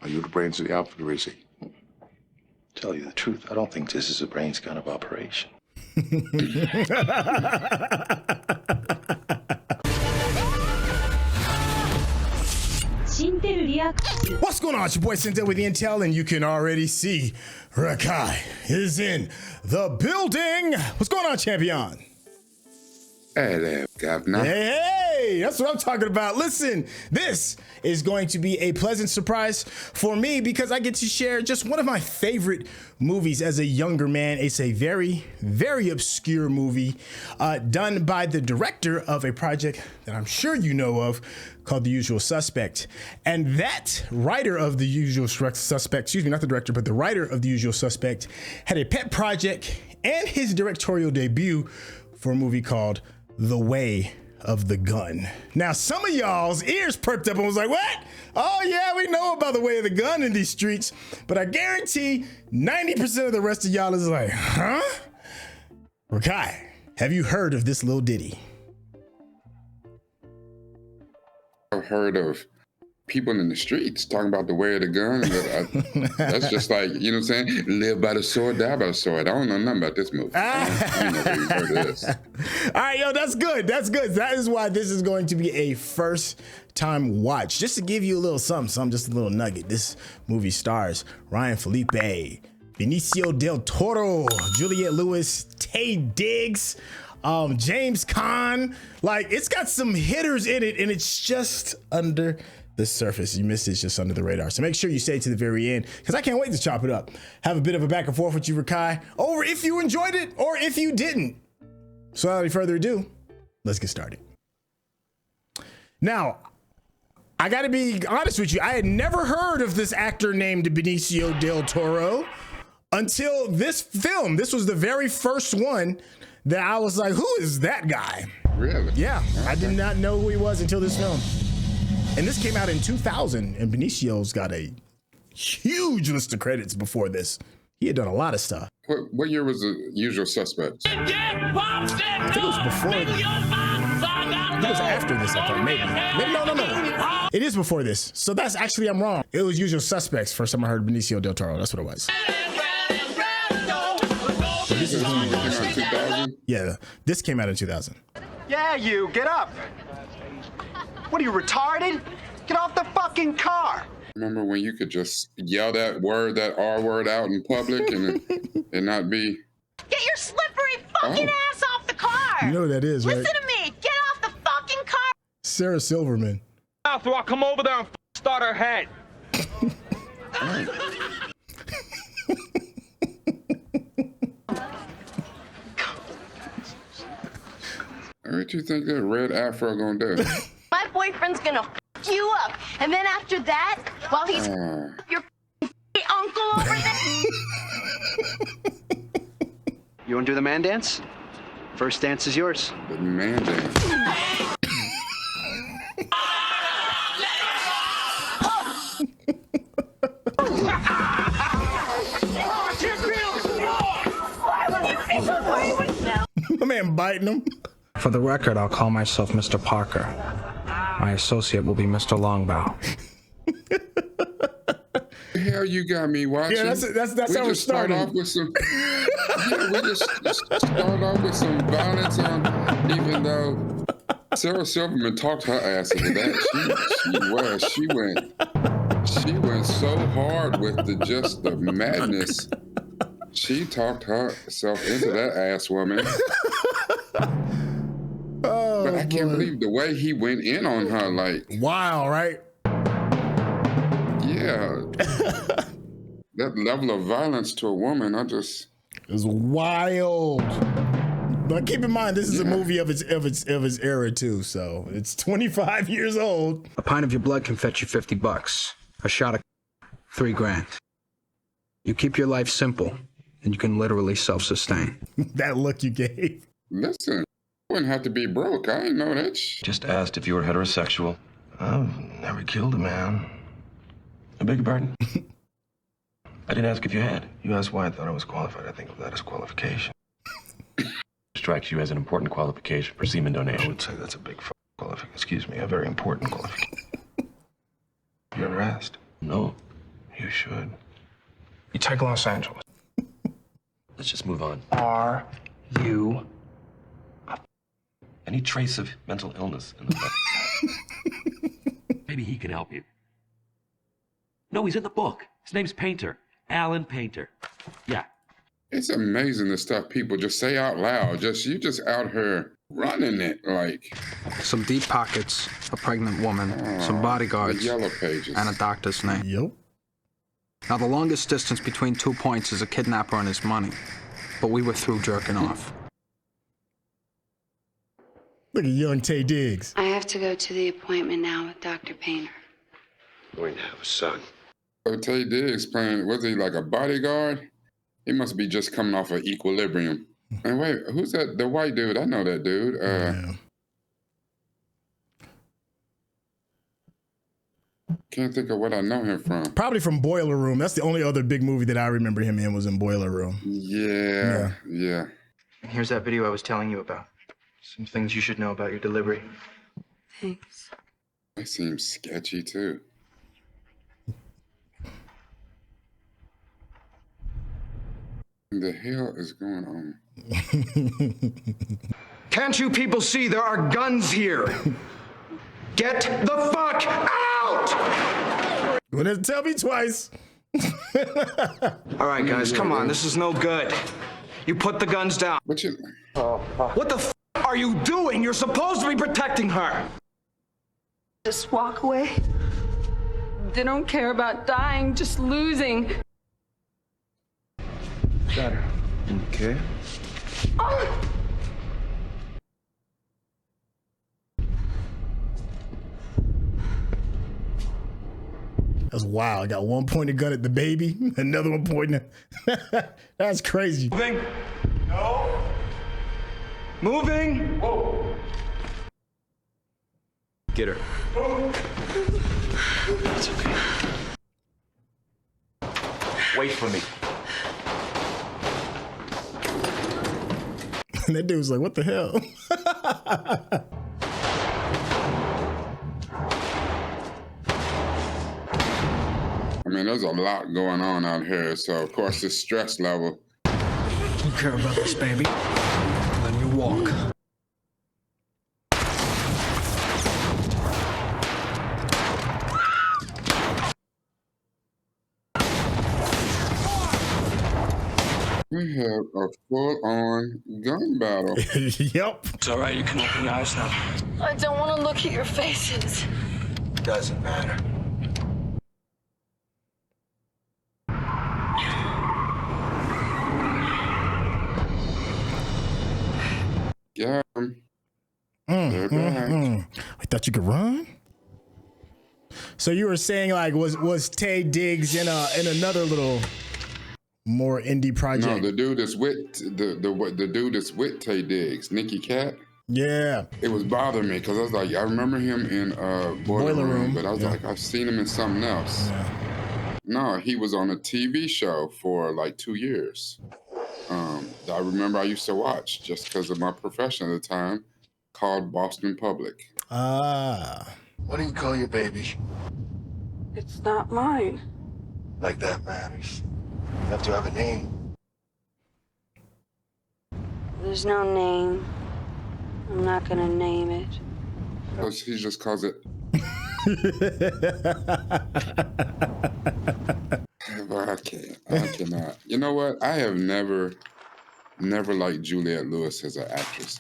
Are you the brains of the outfit, or is he? Tell you the truth, I don't think this is a brains kind of operation. What's going on? It's your boy Syntell with the Intel, and you can already see Rekkai is in the building. What's going on, champion? Hey there, governor. Hey, that's what I'm talking about. Listen, this is going to be a pleasant surprise for me because I get to share just one of my favorite movies as a younger man. It's a very, very obscure movie done by the director of a project that I'm sure you know of called The Usual Suspect. And that writer of The Usual Suspect, excuse me, not the director, but the writer of The Usual Suspect had a pet project and his directorial debut for a movie called The Way of the Gun. Now, some of y'all's ears perked up and was like, what? Oh yeah, we know about the way of the gun in these streets, but I guarantee 90% of the rest of y'all is like, huh? Rekkai, have you heard of this little ditty? I've heard of people in the streets talking about the way of the gun. But that's just like, you know what I'm saying? Live by the sword, die by the sword. I don't know nothing about this movie. I don't know if you've heard of this. All right, yo, that's good. That's good. That is why this is going to be a first time watch. Just to give you a little something, just a little nugget. This movie stars Ryan Phillippe, Benicio del Toro, Juliette Lewis, Tay Diggs, James Caan. Like, it's got some hitters in it, and it's just under the surface. You missed it, it's just under the radar. So make sure you stay to the very end, because I can't wait to chop it up. Have a bit of a back and forth with you, Rekkai, over if you enjoyed it or if you didn't. So without any further ado, let's get started. Now, I gotta be honest with you. I had never heard of this actor named Benicio del Toro until this film. This was the very first one that I was like, who is that guy? Really? Yeah, okay. I did not know who he was until this film. And this came out in 2000, and Benicio's got a huge list of credits before this. He had done a lot of stuff. What year was The Usual Suspects? I think it was before. I think it was after this, I thought, maybe. No. It is before this. So that's actually, I'm wrong. It was Usual Suspects. First time I heard Benicio del Toro. That's what it was. So this is when came out in 2000? Yeah, this came out in 2000. Yeah, you, get up. What are you, retarded? Get off the fucking car. Remember when you could just yell that word, that R word out in public and not be... Get your slippery fucking ass off the car. You know what that is, right? Listen to me. Get off the fucking car. Sarah Silverman. So I'll come over there and start her head. What you think that red afro gonna do? My boyfriend's gonna f you up, and then after that, while he's your uncle over there. You wanna do the man dance? First dance is yours. The man dance. My man biting him. For the record, I'll call myself Mr. Parker. My associate will be Mr. Longbaugh. The hell you got me watching? Yeah, that's how it started. Start off with some, we just start off with some violence on, even though Sarah Silverman talked her ass into that. She went so hard with the madness. She talked herself into that ass woman. Oh, but I can't believe the way he went in on her, like. Wow, right? Yeah. That level of violence to a woman, It's wild. But keep in mind, this is a movie of its era too, so it's 25 years old. A pint of your blood can fetch you $50. A shot of $3 grand. You keep your life simple, and you can literally self-sustain. That look you gave. Listen, I wouldn't have to be broke. I ain't know that shit. Just asked if you were heterosexual. I've never killed a man. I beg your pardon? I didn't ask if you had. You asked why I thought I was qualified. I think of that as qualification. Strikes you as an important qualification for semen donation. I would say that's a big qualification. Excuse me, a very important qualification. You ever asked? No. You should. You take Los Angeles. Let's just move on. Are you? Any trace of mental illness in the book? Maybe he can help you. No, he's in the book. His name's Painter. Alan Painter. Yeah. It's amazing the stuff people just say out loud. You just out here running it like. Some deep pockets, a pregnant woman, some bodyguards, the Yellow Pages, and a doctor's name. Yep. Now, the longest distance between 2 points is a kidnapper and his money. But we were through jerking off. Look at young Tay Diggs. I have to go to the appointment now with Dr. Painter. Going to have a son. So Tay Diggs playing, was he like a bodyguard? He must be just coming off of Equilibrium. And wait, who's that? The white dude? I know that dude. Can't think of what I know him from. Probably from Boiler Room. That's the only other big movie that I remember him in was in Boiler Room. Yeah. Here's that video I was telling you about. Some things you should know about your delivery. Thanks. That seems sketchy too. What the hell is going on? Can't you people see there are guns here? Get the fuck out! You wouldn't have to tell me twice. All right, guys, come on. This is no good. You put the guns down. What the f are you doing? You're supposed to be protecting her. Just walk away. They don't care about dying, just losing. Got her. Okay. Oh! That's wild. I got one pointed gun at the baby, another one pointing at... That's crazy. Moving. No. Moving. Whoa. Get her. It's okay. Wait for me. And that dude was like, what the hell? I mean, there's a lot going on out here, so of course the stress level. You care about this baby, then you walk. We have a full-on gun battle. Yep. It's all right, you can open your eyes now. I don't want to look at your faces. Doesn't matter. Yeah. They're back. I thought you could run. So you were saying like was Tay Diggs in another little more indie project? No, the dude that's with the dude that's with Tay Diggs, Nicky Cat. Yeah. It was bothering me because I was like, I remember him in Boiler Room, but I was like, I've seen him in something else. Yeah. No, he was on a TV show for like 2 years. I remember I used to watch just because of my profession at the time, called Boston Public. What do you call your baby? It's not mine. Like that matters. You have to have a name. There's no name. I'm not gonna name it. He just calls it. But I can't. I cannot. You know what? I have never liked Juliette Lewis as an actress.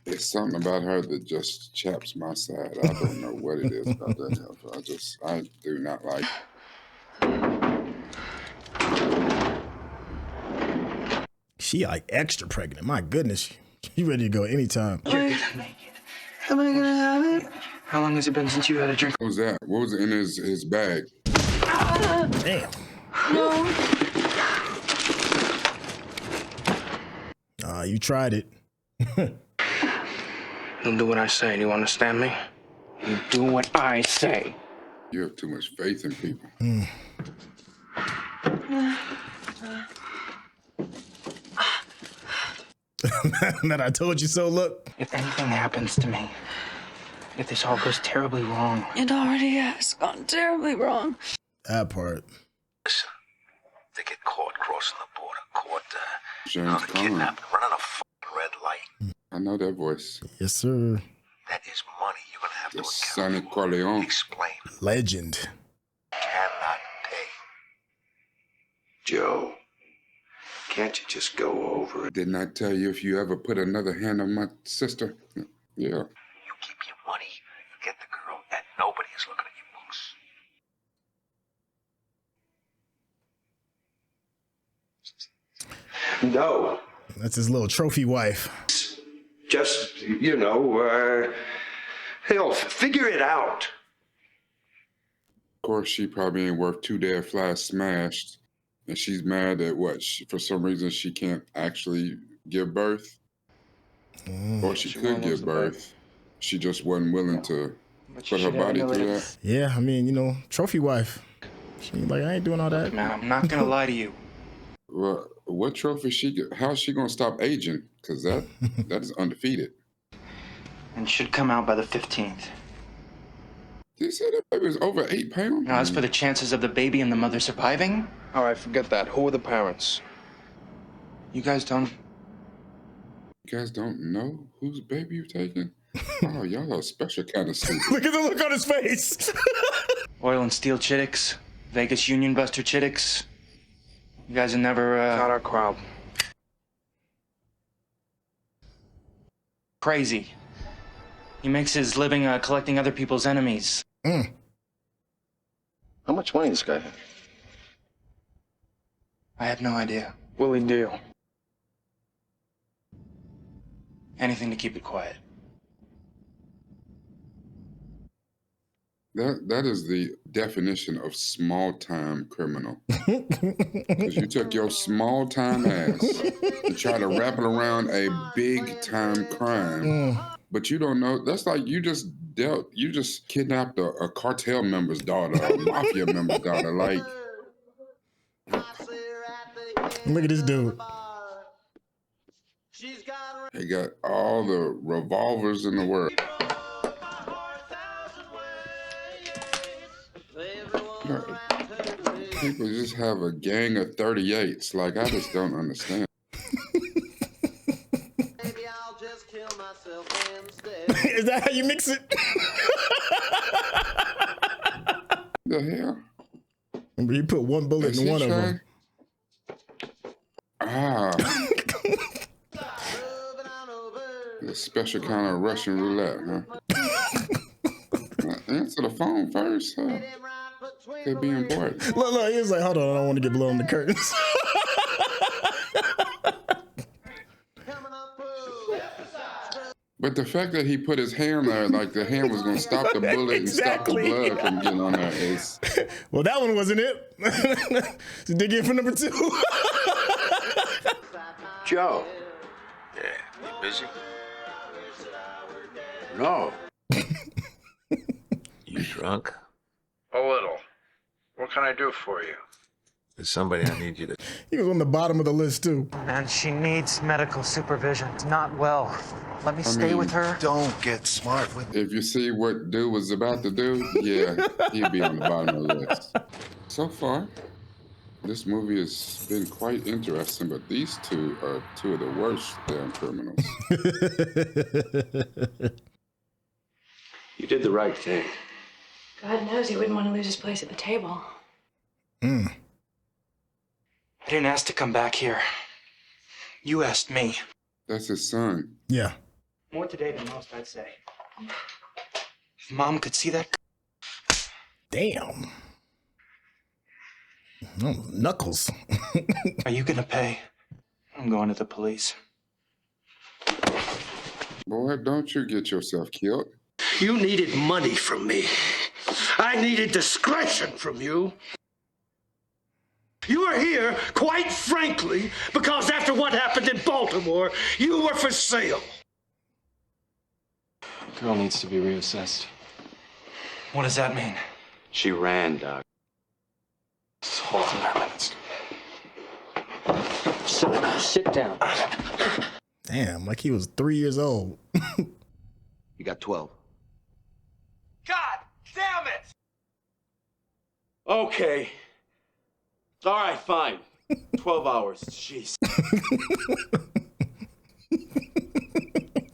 There's something about her that just chaps my side. I don't know what it is about that. I do not like. She like extra pregnant. My goodness. You ready to go anytime. Am I gonna have it? How long has it been since you had a drink? What was that? What was in his bag? Damn. No. You tried it. You'll do what I say. Do you understand me? You do what I say. You have too much faith in people. That I told you so, look. If anything happens to me, if this all goes terribly wrong? It already has gone terribly wrong. That part. Listen, they get caught crossing the border, caught James Caan. kidnapping, running a fucking red light. I know that voice. Yes, sir. That is money you're gonna have The to Sonny account for. Corleone. Explain. Legend. Cannot pay. Joe, can't you just go over it? Didn't I tell you if you ever put another hand on my sister? Yeah. You keep your money, you get the girl, and nobody is looking at your books. No. That's his little trophy wife. Just, hell, figure it out. Of course, she probably ain't worth 2 dead flies smashed. And she's mad that for some reason she can't actually give birth. Or she could give birth. She just wasn't willing to put her body through that. Yeah, I mean, trophy wife. She like, I ain't doing all that. Look, man, I'm not gonna lie to you. Well, what trophy how's she gonna stop aging? Because that is undefeated. And should come out by the 15th. Did you say that baby was over 8 pounds? Now, as for the chances of the baby and the mother surviving? All right, forget that. Who are the parents? You guys don't... You guys don't know whose baby you're taking? Oh, y'all are special kind of stupid. Look at the look on his face. Oil and Steel Chittix, Vegas Union Buster Chittix. You guys are never, Not our crowd. Crazy. He makes his living collecting other people's enemies. How much money this guy had? I have no idea. Willie deal. Anything to keep it quiet. That is the definition of small-time criminal. Because you took your small-time ass and try to wrap it around a big-time crime. But you don't know. That's like you just kidnapped a cartel member's daughter, a mafia member's daughter. Like, Look at this dude. they got all the revolvers in the world. People just have a gang of 38s. Like, I just don't understand. Is that how you mix it? The hell? Remember, you put one bullet in one of them. Ah. A special kind of Russian roulette, huh? Answer the phone first, huh? Could be important. Look, he was like, hold on, I don't want to get blown in the curtains. But the fact that he put his hand there, like the hand was going to stop the bullet and stop the blood from getting on there is... Well, that one wasn't it. So dig in for number 2. Joe. Yeah, you busy? No. You drunk? A little. What can I do for you? There's somebody I need you to... He was on the bottom of the list, too. Man, she needs medical supervision. It's not well. Let me stay with her. Don't get smart with If you see what dude was about to do, yeah, he'd be on the bottom of the list. So far, this movie has been quite interesting, but these two are two of the worst damn criminals. You did the right thing. God knows he wouldn't want to lose his place at the table. I didn't ask to come back here. You asked me. That's his son. Yeah. More today than most, I'd say. If Mom could see that... Damn. Oh, knuckles. Are you gonna pay? I'm going to the police. Boy, don't you get yourself killed. You needed money from me. I needed discretion from you. You are here, quite frankly, because after what happened in Baltimore, you were for sale. Girl needs to be reassessed. What does that mean? She ran, Doc. Hold on a minute. Sit down. Damn, like he was 3 years old. You got 12. Okay. All right, fine. 12 hours. Jeez.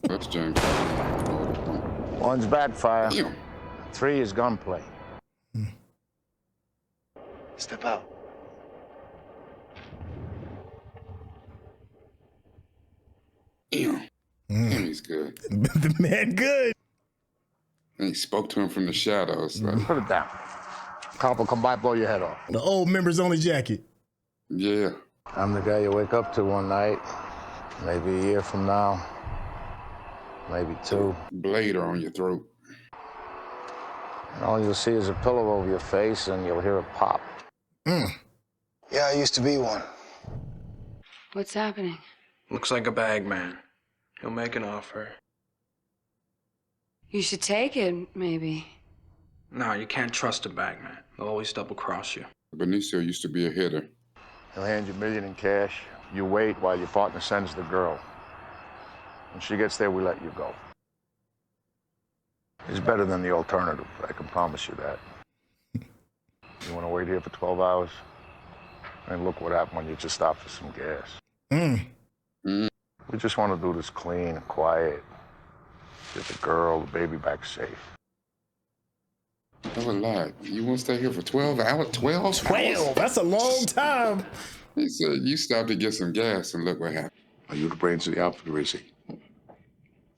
That's James. One's backfire. 3 is gunplay. Step out. Damn. Damn, he's good. The man good. And he spoke to him from the shadows. Like, Put it down. Cop will come by, blow your head off. The old members only jacket. Yeah. I'm the guy you wake up to one night, maybe a year from now, maybe 2. Blader on your throat. And all you'll see is a pillow over your face, and you'll hear a pop. Yeah, I used to be one. What's happening? Looks like a bag man. He'll make an offer. You should take it, maybe. No, you can't trust a bag man. They'll always double-cross you. Benicio used to be a hitter. He'll hand you $1 million in cash. You wait while your partner sends the girl. When she gets there, we let you go. It's better than the alternative, I can promise you that. You want to wait here for 12 hours? And look what happened when you just stopped for some gas. We just want to do this clean and quiet. Get the girl, the baby back safe. That's a lot. You want to stay here for 12 hours? 12? 12? That's a long time. He said, you stopped to get some gas and look what happened. Are you the brains of the outfit, or is he?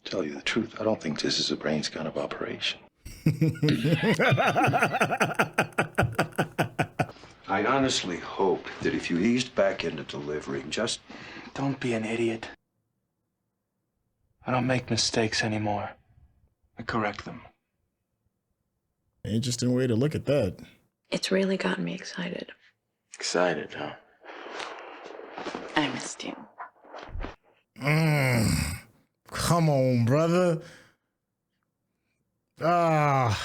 Tell you the truth, I don't think this is a brains kind of operation. I honestly hope that if you eased back into delivering, just... Don't be an idiot. I don't make mistakes anymore. I correct them. Interesting way to look at that. It's really gotten me excited. Excited, huh? I missed you. Come on, brother. Not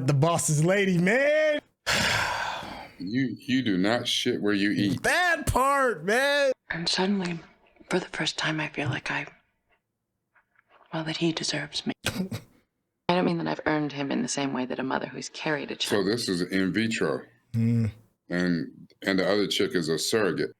the boss's lady, man. You do not shit where you eat. That part, man. And suddenly, for the first time, I feel like that he deserves me. I don't mean that I've earned him in the same way that a mother who's carried a child. So this is in vitro. And the other chick is a surrogate.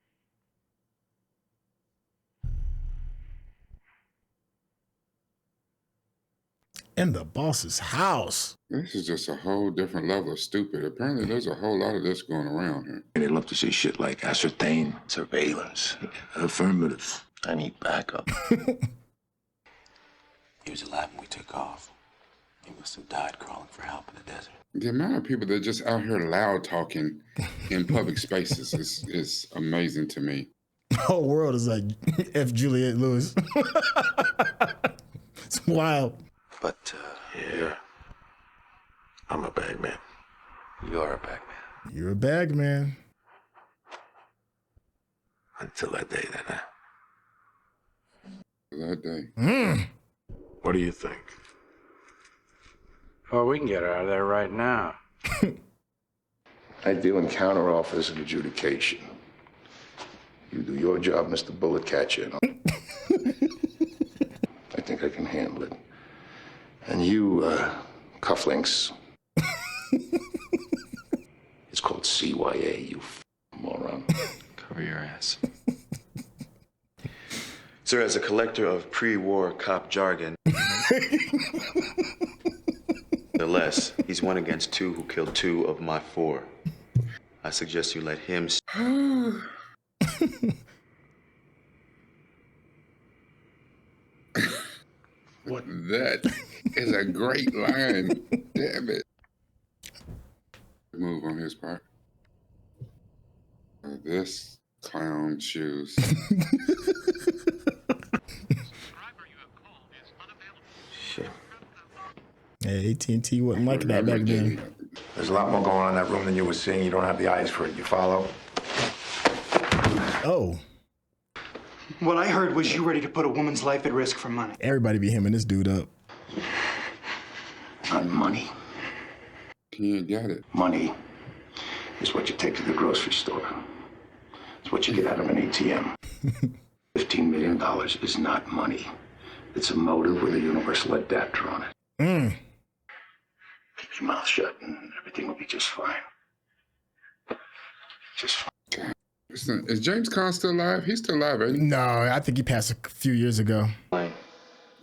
In the boss's house. This is just a whole different level of stupid. Apparently, there's a whole lot of this going around here. They love to see shit like ascertain, surveillance, affirmative. I need backup. He was alive when we took off. He must have died crawling for help in the desert. The amount of people that are just out here loud talking in public spaces is amazing to me. The whole world is like F. Juliette Lewis. It's wild. But, yeah, I'm a bag man. You're a bag man. You're a bag man. Until that day, then, That day. What do you think? Oh, we can get her out of there right now. I deal in counteroffers and adjudication. You do your job, Mr. Bullet Catcher. I think I can handle it. And you, cufflinks. It's called CYA, you moron. Cover your ass. Sir, as a collector of pre-war cop jargon, nonetheless, he's 1 against 2 who killed 2 of my 4. I suggest you let him... What? That is a great line. Damn it. Move on his part. This clown shoes. Yeah, AT&T wasn't like that back then. There's a lot more going on in that room than you were seeing. You don't have the eyes for it. You follow? Oh. What I heard was you ready to put a woman's life at risk for money. Everybody be hemming this dude up. Not money. You got it. Money is what you take to the grocery store. It's what you get out of an ATM. $15 million is not money. It's a motive with a universal adapter on it. Keep your mouth shut and everything will be just fine. Just fine. Listen, is James Caan still alive? He's still alive, ain't he? No, I think he passed a few years ago.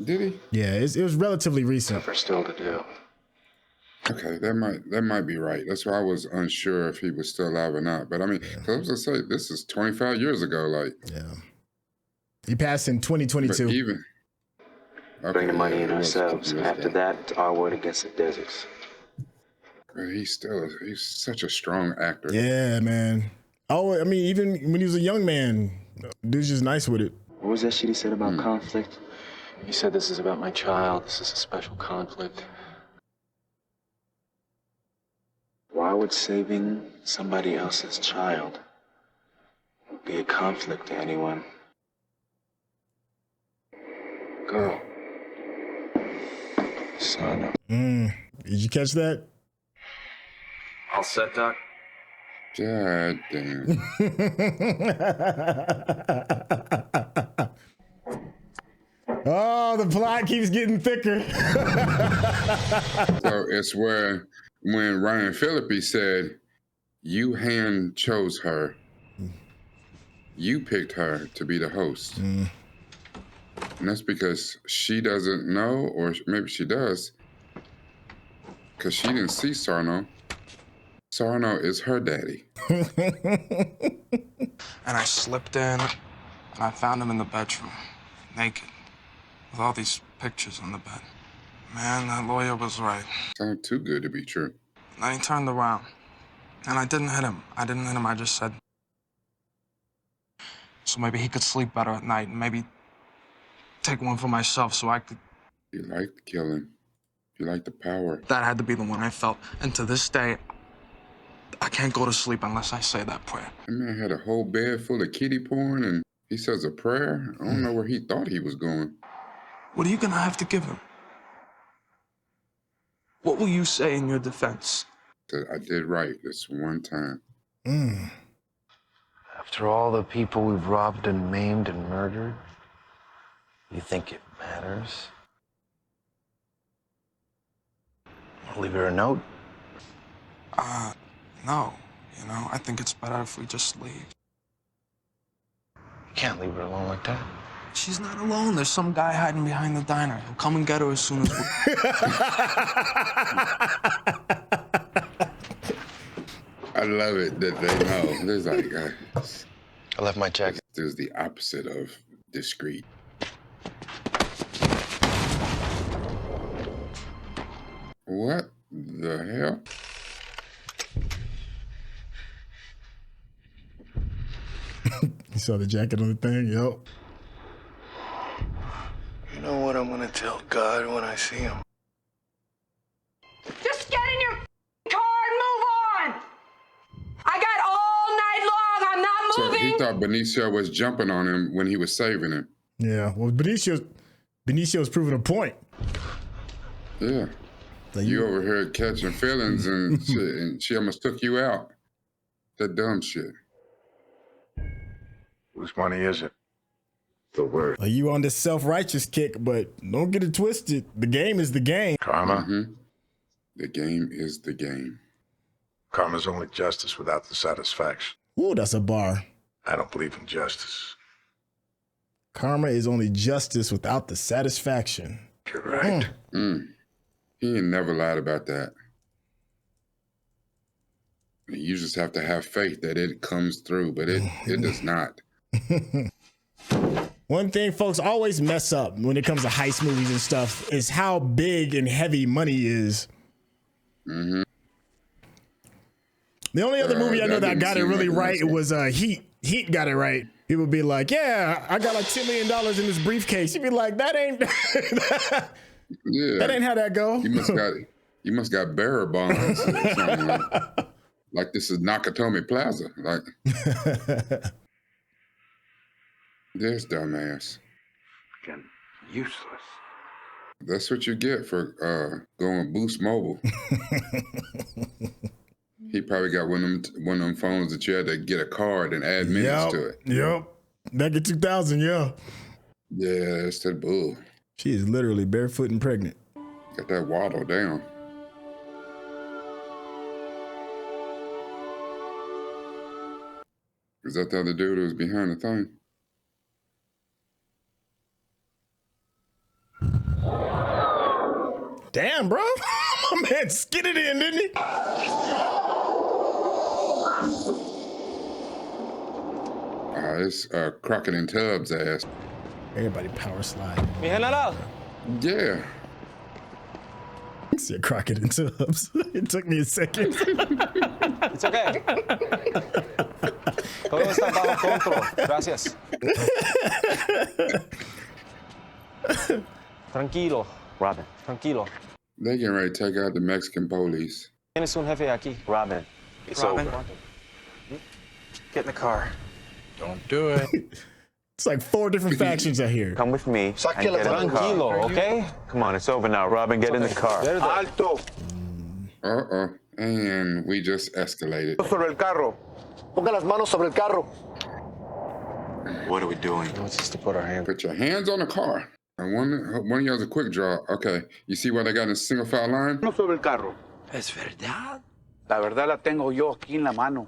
Did he? Yeah, it was relatively recent. For still to do. Okay, that might be right. That's why I was unsure if he was still alive or not. But I mean, 'cause I was gonna say this is 25 years ago. Like, yeah, he passed in 2022. But even Bring the money in ourselves. After that, it's our word against the deserts. But he's such a strong actor. Yeah, man. Oh, I mean, even when he was a young man, dude's just nice with it. What was that shit he said about conflict? He said, this is about my child. This is a special conflict. Why would saving somebody else's child be a conflict to anyone? Girl. Son. Did you catch that? All set, Doc? God damn. Oh, the plot keeps getting thicker. So it's when Ryan Phillippe said, you hand chose her. You picked her to be the host. And that's because she doesn't know, or maybe she does, because she didn't see Sarno. Sarno is her daddy. And I slipped in, and I found him in the bedroom, naked, with all these pictures on the bed. Man, that lawyer was right. Sounds too good to be true. And then he turned around, and I didn't hit him. I just said, so maybe he could sleep better at night, and maybe take one for myself so I could... You like killing. You like the power. That had to be the one I felt. And to this day, I can't go to sleep unless I say that prayer. That man had a whole bed full of kiddie porn and he says a prayer. I don't know where he thought he was going. What are you gonna have to give him? What will you say in your defense? I did right this one time. After all the people we've robbed and maimed and murdered, you think it matters? I'll leave her a note. No. You know, I think it's better if we just leave. You can't leave her alone like that. She's not alone. There's some guy hiding behind the diner. He'll come and get her as soon as we... I love it that they know. There's like, I left my jacket. There's the opposite of discreet. What the hell? You saw the jacket on the thing? Yep. You know what I'm gonna tell God when I see him? Just get in your car and move on. I got all night long. I'm not So moving. he thought Benicio was jumping on him when he was saving him. Yeah. Well, Benicio's proving a point. Yeah. You over here catching feelings and shit, and she almost took you out. That dumb shit. Whose money is it? The word. You on this self-righteous kick, but don't get it twisted. The game is the game. Karma? The game is the game. Karma's only justice without the satisfaction. Ooh, that's a bar. I don't believe in justice. Karma is only justice without the satisfaction. You're right. He ain't never lied about that. You just have to have faith that it comes through, but it does not. One thing folks always mess up when it comes to heist movies and stuff is how big and heavy money is. The only other movie I know that got it really right was Heat. Heat got it right. People be like, yeah, I got like $10 million in this briefcase. You'd be like, that ain't that ain't how that go. You must got bearer bonds or something. Like this is Nakatomi Plaza. Like this dumbass. Again, useless. That's what you get for going Boost Mobile. He probably got one of them phones that you had to get a card and add minutes to it. Yep. Back in 2000, yeah. Yeah, that's that bull. She is literally barefoot and pregnant. Got that waddle down. Is that the other dude who was behind the thing? Damn, bro. My man skidded in, didn't he? It's Crockett and Tubbs' ass. Everybody power slide. Mi general. Yeah. See a Crockett and Tubbs. It took me a second. It's okay. Todo está bajo control. Gracias. Tranquilo, Robin. Tranquilo. They getting ready to take out the Mexican police. Tienes un jefe aquí. Robin, it's Robin. over. Get in the car. Don't do it. It's like 4 different factions out here. Come with me. And get in the car. Tranquilo, okay? Come on, it's over now. Robin, get in the car. Alto. Uh-oh. And we just escalated. Sobre el carro. Ponga las manos sobre el carro. What are we doing? He wants us to put our hands. Put your hands on the car. And one of you has a quick draw. Okay. You see why they got in a single file line? No sobre el carro. ¿Es verdad? La verdad la tengo yo aquí en la mano.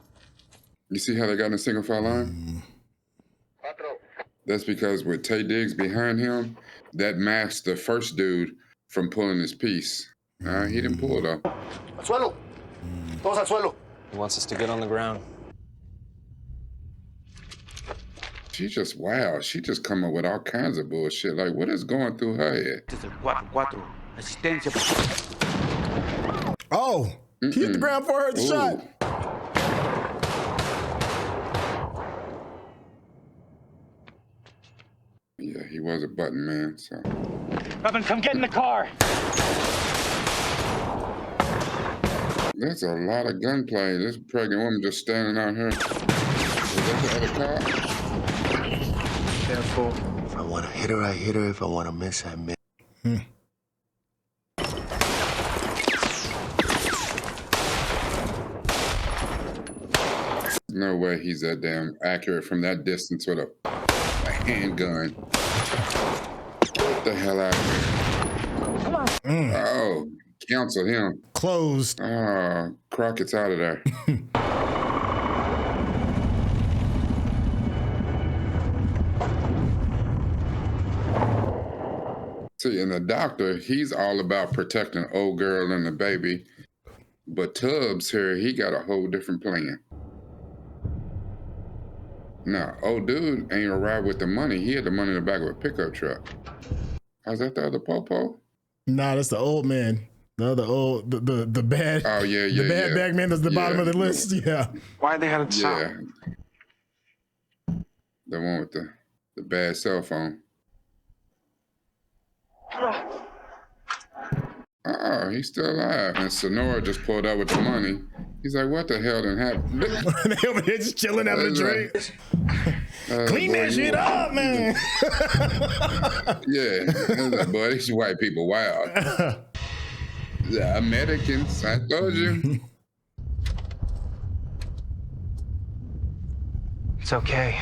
You see how they got in a single file line? That's because with Tay Diggs behind him, that masked the first dude from pulling his piece. He didn't pull though. Al suelo. Todos al suelo. He wants us to get on the ground. She just come up with all kinds of bullshit. Like, what is going through her head? Oh, he hit the ground for her shot. Yeah, he was a button man, so. Robin, come get in the car. There's a lot of gunplay. This pregnant woman just standing out here. Is that the other car? Careful. If I want to hit her, I hit her. If I want to miss, I miss. No way he's that damn accurate from that distance with a handgun. Get the hell out of here. Come on. Oh, cancel him. Closed. Oh, Crockett's out of there. See, and the doctor, he's all about protecting old girl and the baby. But Tubbs here, he got a whole different plan. Now, old dude ain't arrived with the money. He had the money in the back of a pickup truck. How's that the other popo? Nah, that's the old man. The other old, the bad. Oh, yeah. The bad bag man that's the bottom of the list. Yeah. Why they had it stop? The one with the bad cell phone. He's still alive. And Sonora just pulled out with the money. He's like, what the hell done happened? They over here just chilling, having a drink. Clean that shit up, man. Yeah. Like, boy, these white people wild. The Americans, I told you. It's okay.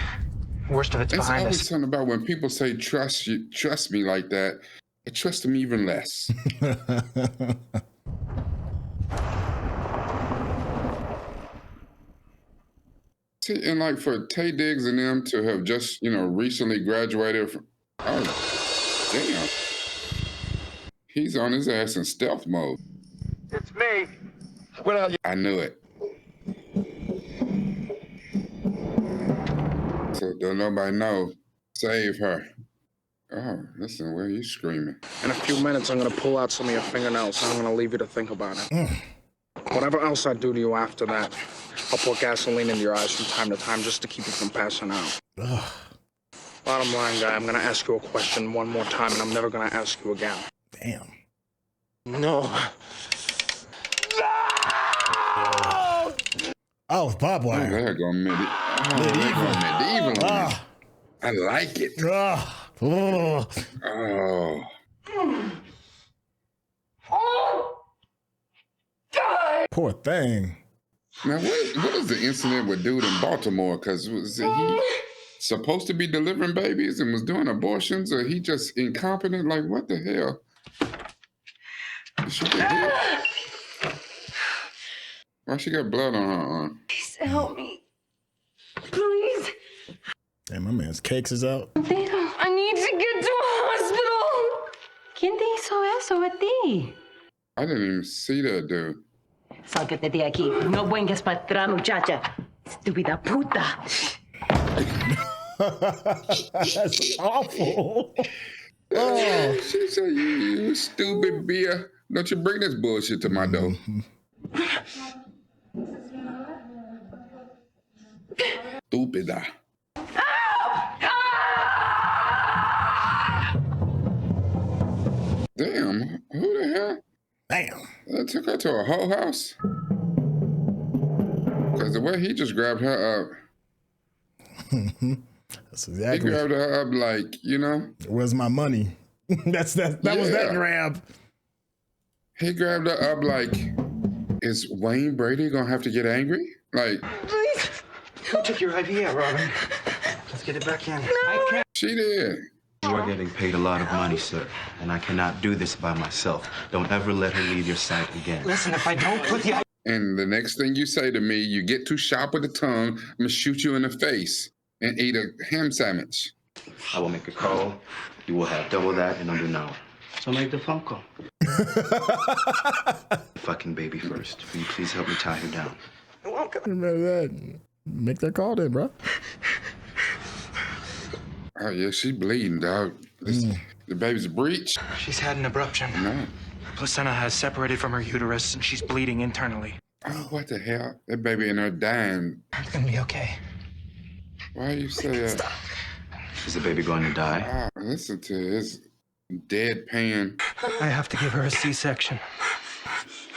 Worst of it's behind us. It's always something about when people say trust me like that. I trust them even less. See, and like for Tay Diggs and them to have just, recently graduated from, oh, damn. He's on his ass in stealth mode. It's me. I knew it. So don't nobody know. Save her. Oh, listen, where are you screaming? In a few minutes, I'm gonna pull out some of your fingernails, and I'm gonna leave you to think about it. Whatever else I do to you after that, I'll pour gasoline into your eyes from time to time just to keep you from passing out. Bottom line, guy, I'm gonna ask you a question one more time, and I'm never gonna ask you again. Damn. No. Oh, barbed wire. They're going medieval. I like it. Oh. Poor thing. Now, what is the incident with dude in Baltimore? Because was he supposed to be delivering babies and was doing abortions, or he just incompetent? Like, what the hell? Did she get hit? Why she got blood on her arm? Please help me. Please. Damn, my man's cakes is out. I need to get to a hospital. ¿Quién te hizo eso a ti? I didn't even see that dude. Sáquete de aquí. No vengas para atrás, muchacha. Estúpida puta. That's awful. Oh, she said, you stupid beer. Don't you bring this bullshit to my door. Stupida. Damn, who the hell? Damn. That took her to a whole house? Because the way he just grabbed her up. That's exactly. He grabbed her up like, you know. Where's my money? That was that grab. He grabbed her up like, is Wayne Brady gonna have to get angry? Like, Please. Who took your IV out, Robin? Let's get it back in. I can't. She did. You are getting paid a lot of money, sir, and I cannot do this by myself. Don't ever let her leave your sight again. Listen, if I don't put the... And the next thing you say to me, you get too sharp with the tongue, I'm gonna shoot you in the face and eat a ham sandwich. I will make a call. You will have double that in under an hour. So make the phone call. Fucking baby first. Will you please help me tie her down? Remember that. Make that call then, bro. Oh, yeah, she bleeding, dog. The baby's breech. She's had an abruption. No. Placenta has separated from her uterus, and she's bleeding internally. Oh, what the hell? That baby in her dying. It's gonna be okay. Why you say that? Stop. Is the baby going to die? Listen to his deadpan. I have to give her a C-section.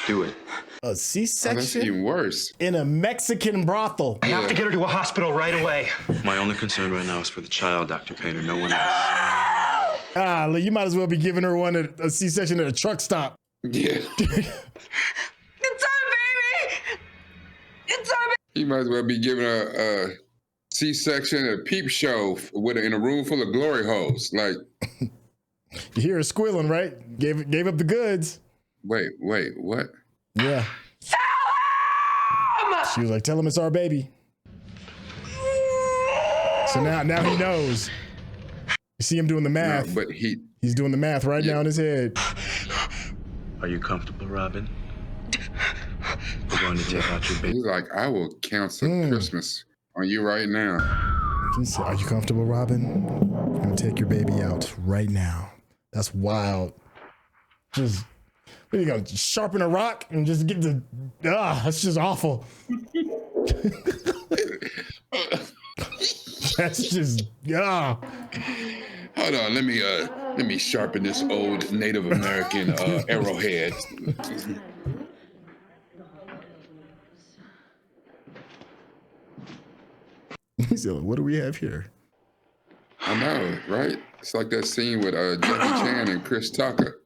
Do it. A C-section? Oh, that's even worse. In a Mexican brothel. I have to get her to a hospital right away. My only concern right now is for the child, Dr. Painter. No one else. You might as well be giving her one at a C-section at a truck stop. Yeah. It's our baby. It's our baby. You might as well be giving her a C-section at a peep show in a room full of glory holes. Like, you hear her squealing, right? Gave up the goods. Wait, what? Yeah. Tell him! She was like, tell him it's our baby. So now he knows. You see him doing the math. No, but he's doing the math right now in his head. Are you comfortable, Robin? We're going to take out your baby. He's like, I will cancel Christmas on you right now. He said, are you comfortable, Robin? I'm going to take your baby out right now. That's wild. Just, what are you going to sharpen a rock and just get the, that's just awful. That's just, Hold on, let me sharpen this old Native American arrowhead. He said, what do we have here? I know, right? It's like that scene with Jackie Chan and Chris Tucker.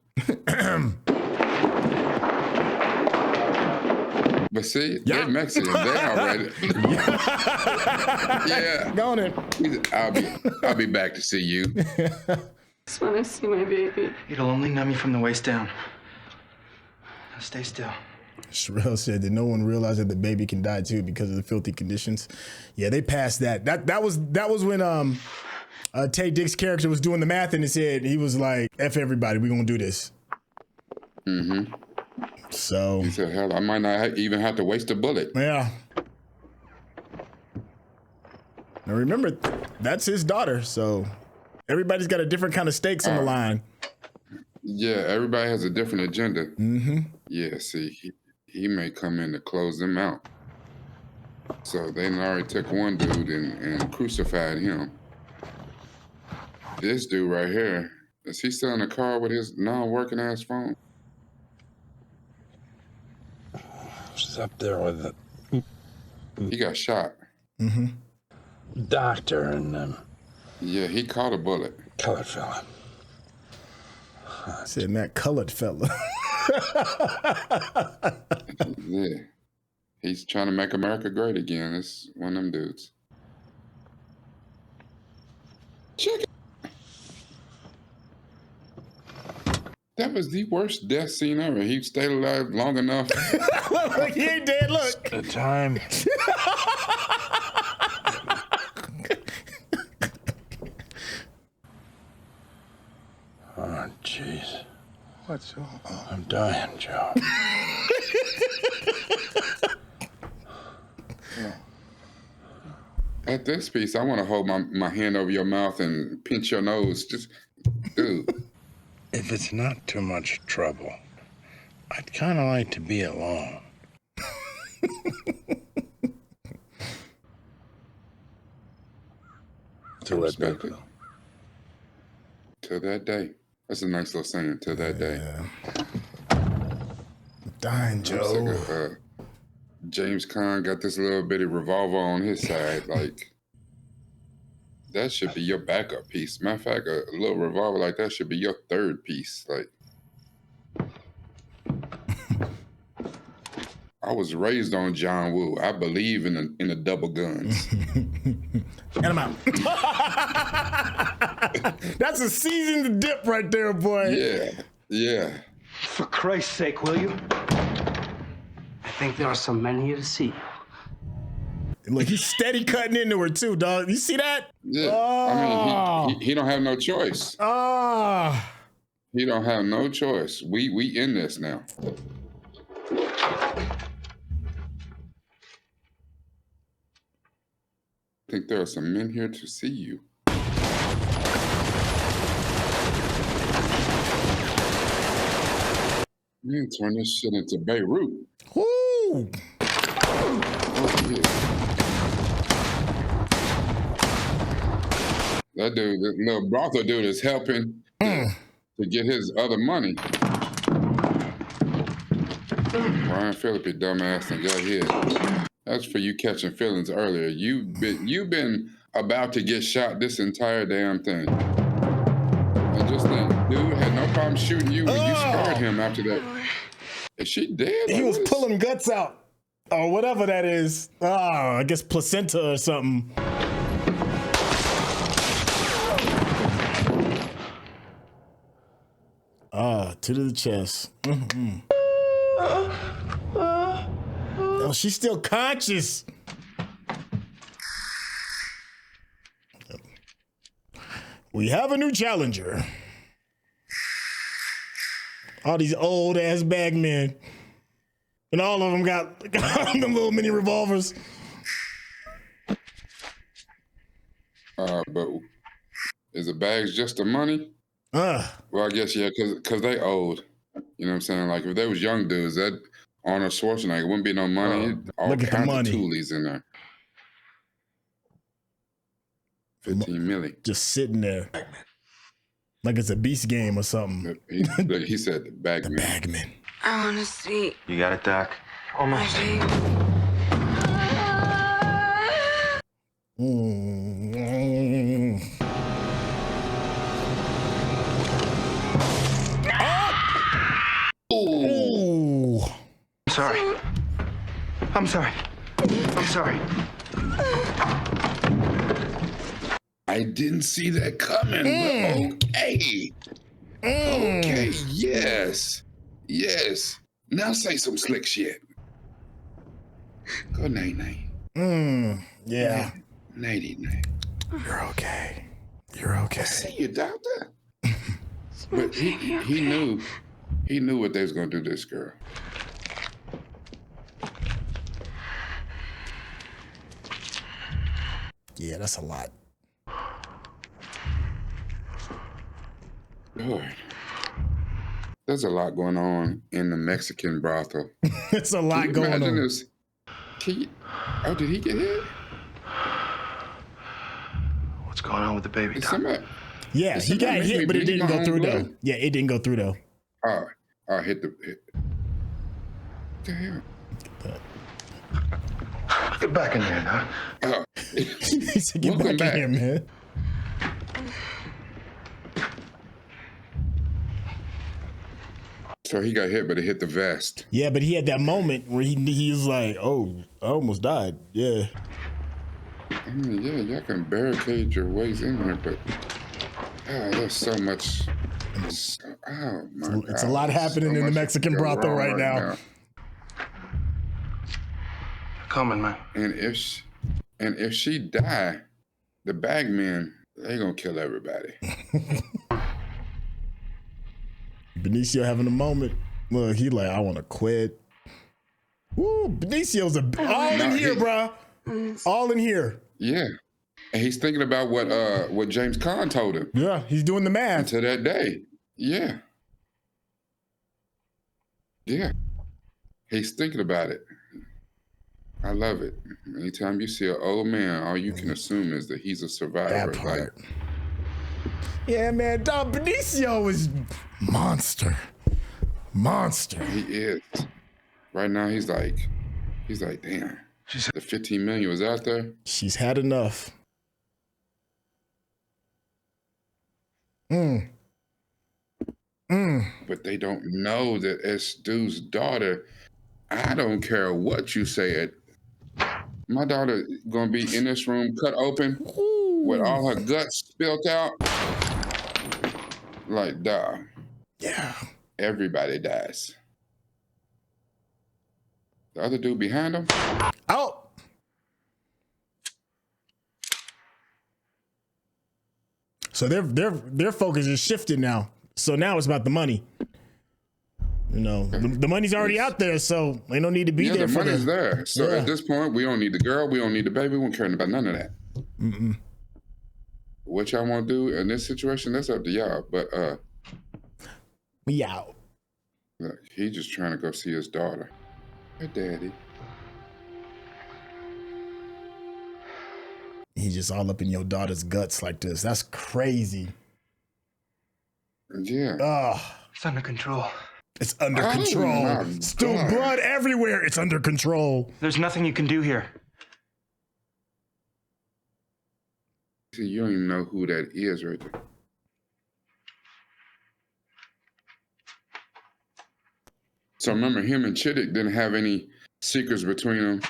But see, they're Mexican. They're already. Yeah. Go on in. I'll be back to see you. Just want to see my baby. It'll only numb you from the waist down. Now stay still. Sherelle said that no one realized that the baby can die too because of the filthy conditions. Yeah, they passed that. That was when Tay Dick's character was doing the math and he was like, F everybody, we're gonna do this. Mm-hmm. So he said, hell, I might not even have to waste a bullet. Yeah. Now remember, that's his daughter, so everybody's got a different kind of stakes on the line. Yeah, everybody has a different agenda. Mm-hmm. Yeah, see, he may come in to close them out. So they already took one dude and crucified him. This dude right here, is he still in the car with his non-working ass phone? She's up there with the... He got shot. Mm-hmm. Doctor and... Yeah, he caught a bullet. Colored fella. Said that colored fella. Yeah. He's trying to make America great again. It's one of them dudes. Check it. That was the worst death scene ever. He stayed alive long enough. Look, he ain't dead. Look. The time. What's so? Oh, I'm dying, Joe. At this piece, I want to hold my hand over your mouth and pinch your nose. Just, dude. If it's not too much trouble, I'd kind of like to be alone. Till that day. Till that day. That's a nice little saying. Till that day. Dying, Joe. James Caan got this little bitty revolver on his side. Like, that should be your backup piece. Matter of fact, a little revolver like that should be your third piece. Like, I was raised on John Woo. I believe in the double guns. Get him out. That's a seasoned dip right there, boy. Yeah, yeah. For Christ's sake, will you? I think there are some men here to see you. Look, he's steady cutting into her too, dog. You see that? Yeah. Oh. I mean, he don't have no choice. Ah. He don't have no choice. We in this now. I think there are some men here to see you. Man, turn this shit into Beirut. Woo! Oh, yeah. That dude, that little brothel dude is helping to get his other money. Brian Phillippe, dumbass, and got hit. That's for you catching feelings earlier. You've been about to get shot this entire damn thing. And just think, dude had no problem shooting you when you scared him after that. Is she dead? He was pulling guts out. Or whatever that is. I guess placenta or something. To the chest. Oh, she's still conscious. We have a new challenger. All these old ass bagmen. And all of them got them little mini revolvers. But is the bags just the money? Well, I guess, yeah, because they old. You know what I'm saying? Like, if they was young dudes, that Arnold Schwarzenegger wouldn't be no money. All Look at the kinds money. of toolies in there. 15 milli. Just sitting there. Like it's a beast game or something. Look, he said the bagman. The bagman. I want to see. You got it, Doc? Almost. Ooh. Sorry. I'm sorry. I'm sorry. I didn't see that coming, but okay. Okay, yes. Yes. Now say some slick shit. Go night-night. Yeah. Nighty-night. You're okay. You're okay. I see you, doctor. But he knew what they was gonna do to this girl. Yeah, that's a lot. Lord. There's a lot going on in the Mexican brothel. It's a lot going on. This? Did he get hit? What's going on with the baby, Doc? Yeah, he got hit, but it didn't go through though. Yeah, it didn't go through though. Hit the. Damn. Get back in there, Doc. He said, "Get back in here, man." So he got hit, but it hit the vest. Yeah, but he had that moment where he was like, "Oh, I almost died." Yeah. I mean, yeah, y'all can barricade your ways in here, but there's so much. Oh my God! It's a lot happening in the Mexican brothel right now. Coming, man. And if she die, the bagmen, they gonna kill everybody. Benicio having a moment. Look, he like, I want to quit. Woo, Benicio's all in here, bro. All in here. Yeah. And he's thinking about what James Caan told him. Yeah, he's doing the math. Until that day. Yeah. Yeah. He's thinking about it. I love it. Anytime you see an old man, all you can assume is that he's a survivor. That part. Yeah, man, Don Benicio is monster. He is. Right now, he's like, damn. The 15 million was out there. She's had enough. But they don't know that it's dude's daughter. I don't care what you say. My daughter gonna be in this room cut open with all her guts spilled out. Like, duh. Yeah. Everybody dies. The other dude behind him. Oh. So their focus is shifted now. So now it's about the money. You know, the money's already out there, so they don't need to be there. The money's there. So at this point, we don't need the girl, we don't need the baby, we don't care about none of that. What y'all want to do in this situation, that's up to y'all. But we out. Look, he just trying to go see his daughter. Her daddy. He just all up in your daughter's guts like this. That's crazy. Yeah. It's under control. It's under control. Still blood everywhere. It's under control. There's nothing you can do here. See, you don't even know who that is right there. So remember, him and Chittick didn't have any secrets between them.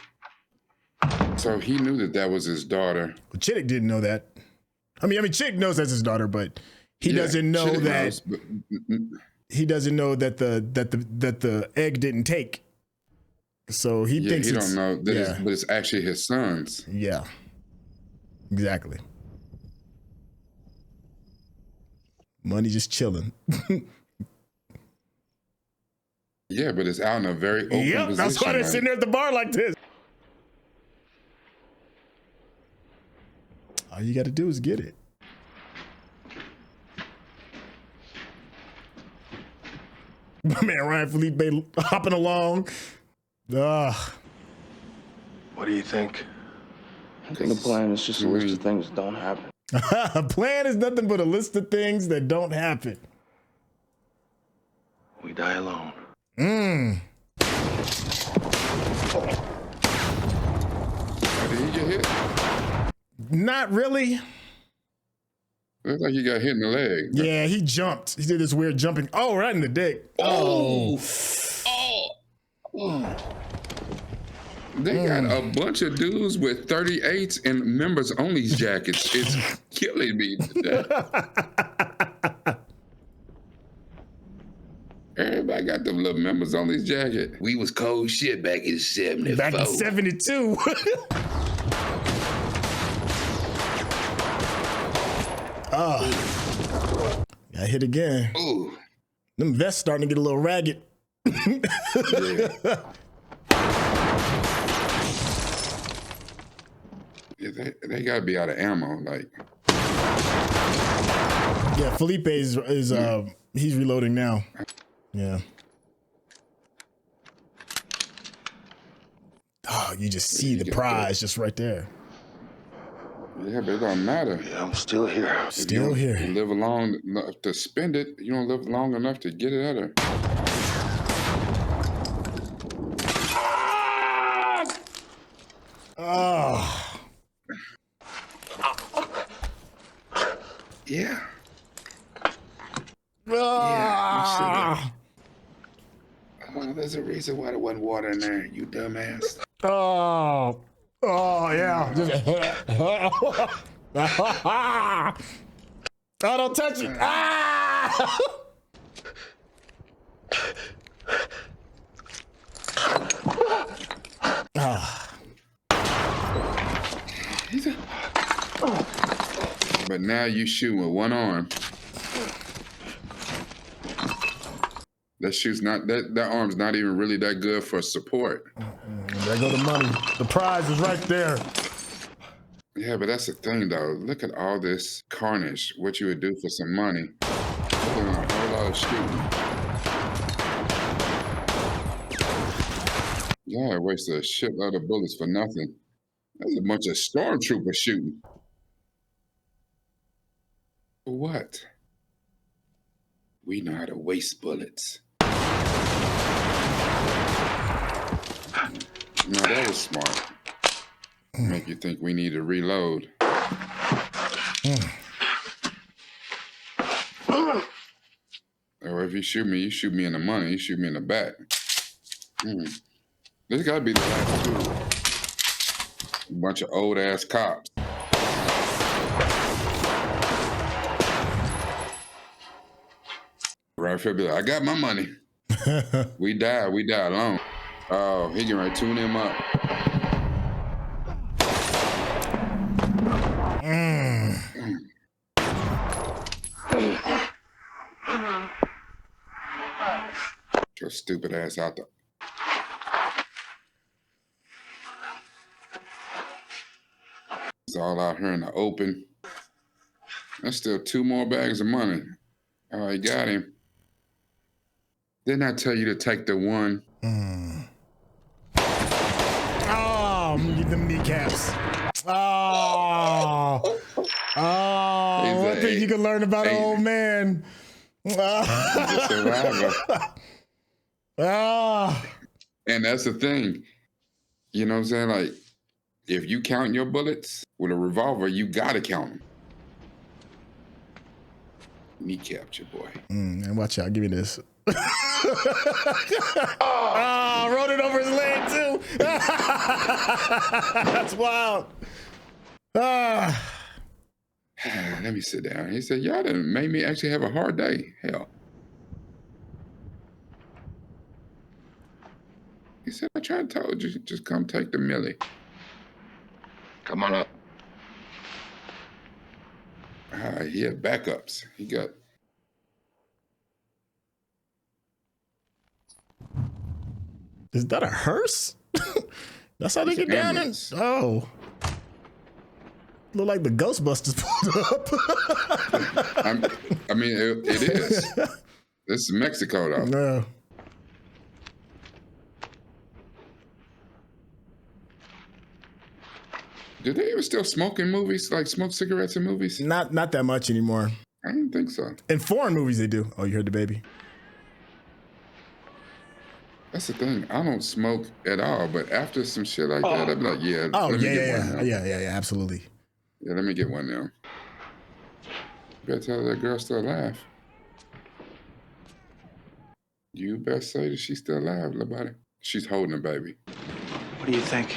So he knew that was his daughter. Well, Chittick didn't know that. I mean, Chittick knows that's his daughter, but he doesn't know Chittick that. knows, but he doesn't know that the egg didn't take. So he thinks he don't know that but it's actually his son's. Yeah, exactly. Money just chilling. Yeah, but it's out in a very open position. That's why they're sitting there at the bar like this. All you got to do is get it. My man Ryan Phillippe hopping along. What do you think? I think the plan is just a list of things that don't happen. A plan is nothing but a list of things that don't happen. We die alone. Did he get hit? Not really. Looks like he got hit in the leg. Yeah, he jumped. He did this weird jumping. Oh, right in the dick. Oh. They got a bunch of dudes with 38s and members only jackets. It's killing me to death. Everybody got them little members only jacket. We was cold shit back in 74. Back in 72. Got hit again. Ooh. Them vests starting to get a little ragged. Yeah, they gotta be out of ammo, like. Yeah, Phillippe is he's reloading now. Yeah. Oh, you just see the prize just right there. Yeah, but it don't matter. Yeah, I'm still here. Still here. You live long enough to spend it. You don't live long enough to get it at her. Oh. Yeah. Ah. Well, there's a reason why there wasn't water in there, you dumbass. Oh. Oh, yeah. Oh, don't touch it. Ah! But now you shoot with one arm. That shoot's not that arm's not even really that good for support. There go the money. The prize is right there. Yeah, but that's the thing though. Look at all this carnage. What you would do for some money. They're doing a whole lot of shooting. Yeah, I wasted a shitload of bullets for nothing. That's a bunch of stormtroopers shooting. For what? We know how to waste bullets. No, that was smart. Make you think we need to reload. Or if you shoot me in the money, you shoot me in the back. This gotta be the last two. A bunch of old ass cops. Right, Phillippe, like, I got my money. We died alone. Oh, he can right tune him up. Your stupid ass out there. It's all out here in the open. There's still 2 more bags of money. Oh, he got him. Didn't I tell you to take the one? Oh, the kneecaps. Oh. One thing you can learn about an old man. He's a survivor. And that's the thing. You know what I'm saying? Like, if you count your bullets with a revolver, you gotta count them. Kneecapped your boy. And watch out, give me this. Wrote it over his leg too. That's wild. Let me sit down. He said, y'all done made me actually have a hard day. Hell. He said, I tried to tell you, just come take the millie. Come on up. He had backups. He got... Is that a hearse? That's how they get down in? Oh. Look like the Ghostbusters pulled up. I mean, it is. This is Mexico, though. No. Do they even still smoke in movies? Like smoke cigarettes in movies? Not that much anymore. I didn't think so. In foreign movies, they do. Oh, you heard the baby? That's the thing. I don't smoke at all, but after some shit like that, I'd be like, yeah. Oh, let me get yeah, one now. yeah, absolutely. Yeah, let me get one now. You better tell her that girl's still alive. You best say that she's still alive, little buddy. She's holding a baby. What do you think?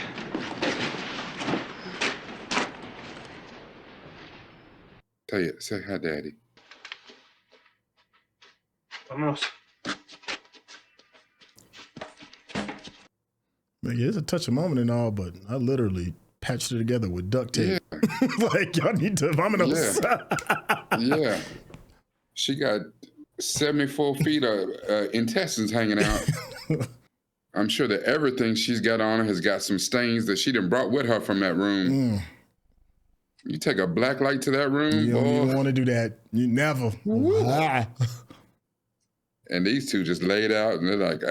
Tell you, say hi, Daddy. Vámonos. Yeah, it's a touching moment and all, but I literally patched it together with duct tape. Yeah. Like, y'all need to vominos. Yeah. She got 74 feet of intestines hanging out. I'm sure that everything she's got on her has got some stains that she done brought with her from that room. You take a black light to that room, you don't want to do that. You never. And these two just laid out and they're like,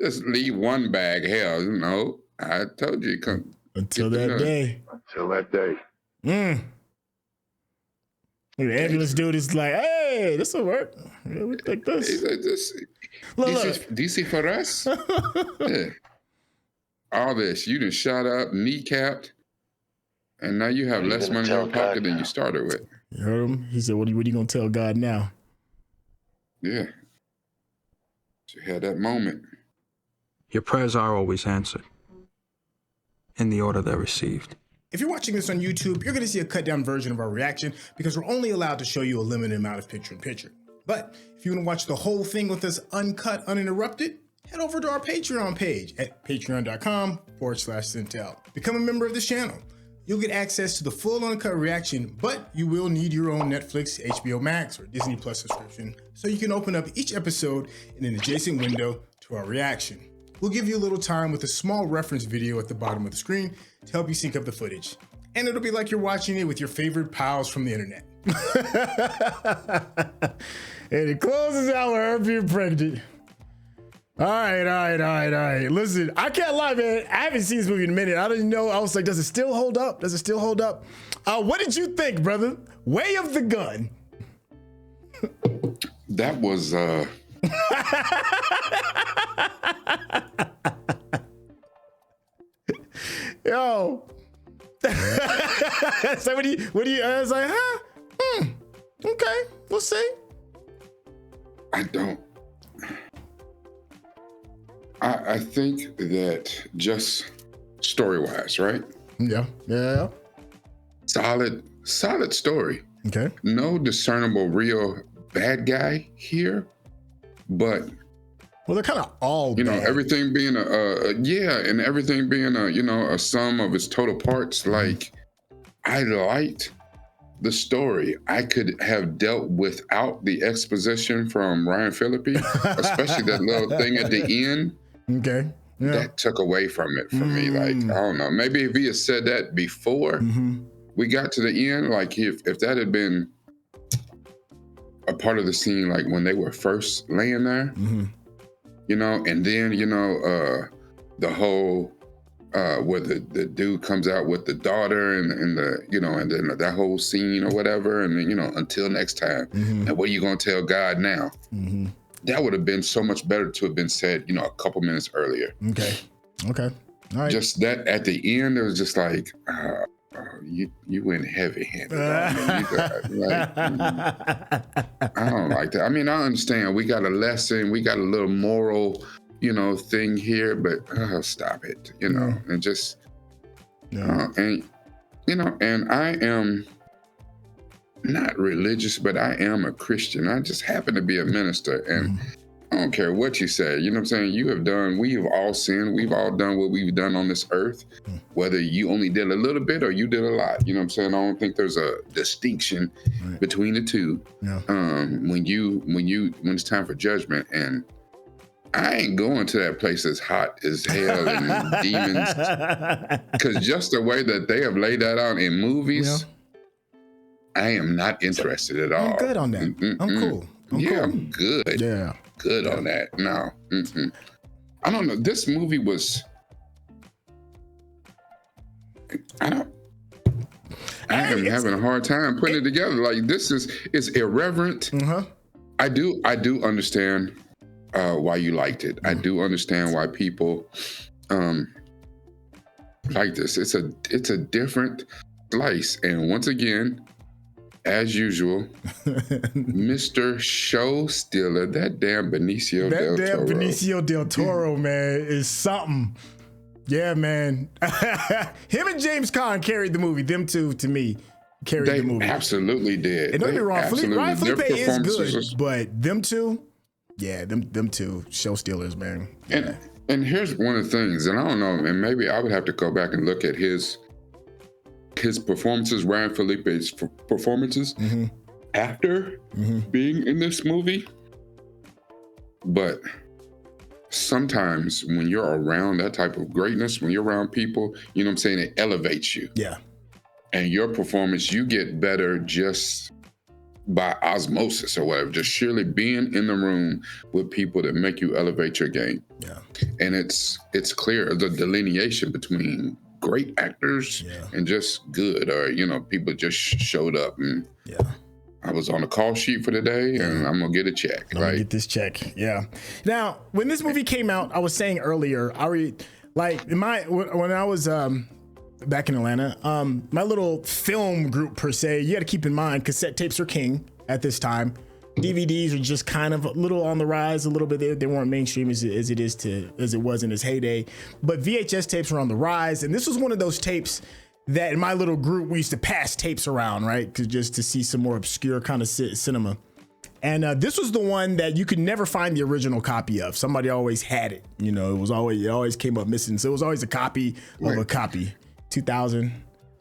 just leave one bag. Hell, no. I told you, come. Until that day. Until that day. The ambulance dude is like, hey, this will work. Yeah, we take this. He's like, this is for us? Yeah. All this. You done shot up, kneecapped, and now you have less money in your pocket than you started with. You heard him? He said, what are you going to tell God now? Yeah. You had that moment. Your prayers are always answered in the order they're received. If you're watching this on YouTube, you're going to see a cut down version of our reaction because we're only allowed to show you a limited amount of picture-in-picture. But if you want to watch the whole thing with us uncut, uninterrupted, head over to our Patreon page at patreon.com/Syntell. Become a member of this channel. you'll get access to the full uncut reaction, but you will need your own Netflix, HBO Max, or Disney Plus subscription so you can open up each episode in an adjacent window to our reaction. We'll give you a little time with a small reference video at the bottom of the screen to help you sync up the footage. And it'll be like you're watching it with your favorite pals from the internet. And it closes out with her being pregnant. All right. Listen, I can't lie, man. I haven't seen this movie in a minute. I didn't know. I was like, does it still hold up? What did you think, brother? Way of the Gun. That was Yo. So what do you I was like, okay, we'll see. I think that just story-wise, right? Yeah. Solid story. Okay. No discernible real bad guy here, but they're kind of all bad. Everything being and everything being a sum of its total parts. Like, I liked the story. I could have dealt without the exposition from Ryan Phillippe, especially that little thing at the end. Okay. Yeah. That took away from it for me. Like, I don't know. Maybe if he had said that before we got to the end, like if that had been a part of the scene, like when they were first laying there, and then, the whole, where the dude comes out with the daughter and then that whole scene or whatever. And then, until next time, and what are you going to tell God now? That would have been so much better to have been said, a couple minutes earlier. Okay. All right. Just that at the end, it was just like, you went heavy-handed. I don't like that. I mean, I understand. We got a lesson. We got a little moral, thing here, but stop it, and just, and I am not religious, but I am a Christian. I just happen to be a minister, and I don't care what you say. You know what I'm saying? We have all sinned. We've all done what we've done on this earth, whether you only did a little bit or you did a lot. You know what I'm saying? I don't think there's a distinction between the two. Yeah. When it's time for judgment, and I ain't going to that place as hot as hell and demons, because just the way that they have laid that out in movies, I am not interested at all. I'm good on that. I'm cool. I'm good. Yeah. Good on that. No. I don't know. This movie was. I am having a hard time putting it together. Like, this is irreverent. I do understand why you liked it. I do understand why people like this. It's a different slice, and once again, as usual, Mr. Show Stealer, that damn Benicio del Toro. That damn Benicio del Toro, man, is something. Yeah, man. Him and James Caan carried the movie. Them two, to me, carried the movie. Absolutely did. And don't get me wrong, Ryan Phillippe is good, but them two, them two show stealers, man. Yeah. And here's one of the things, and I don't know, and maybe I would have to go back and look at his performances, Ryan Phillippe's performances after being in this movie. But sometimes when you're around that type of greatness, when you're around people, you know what I'm saying, it elevates you. Yeah. And your performance, you get better just by osmosis or whatever, just surely being in the room with people that make you elevate your game. Yeah. And it's clear the delineation between great actors and just good, or people just showed up and I was on a call sheet for the day and I'm gonna get a check. I'm gonna get this check. Yeah. Now, when this movie came out, I was saying earlier, when I was back in Atlanta, my little film group per se, you got to keep in mind cassette tapes are king at this time. DVDs are just kind of a little on the rise a little bit. They weren't mainstream as it was in its heyday, but VHS tapes were on the rise. And this was one of those tapes that in my little group, we used to pass tapes around, right? Just to see some more obscure kind of cinema. And this was the one that you could never find the original copy of. Somebody always had it. It always came up missing. So it was always a copy of a copy. 2000.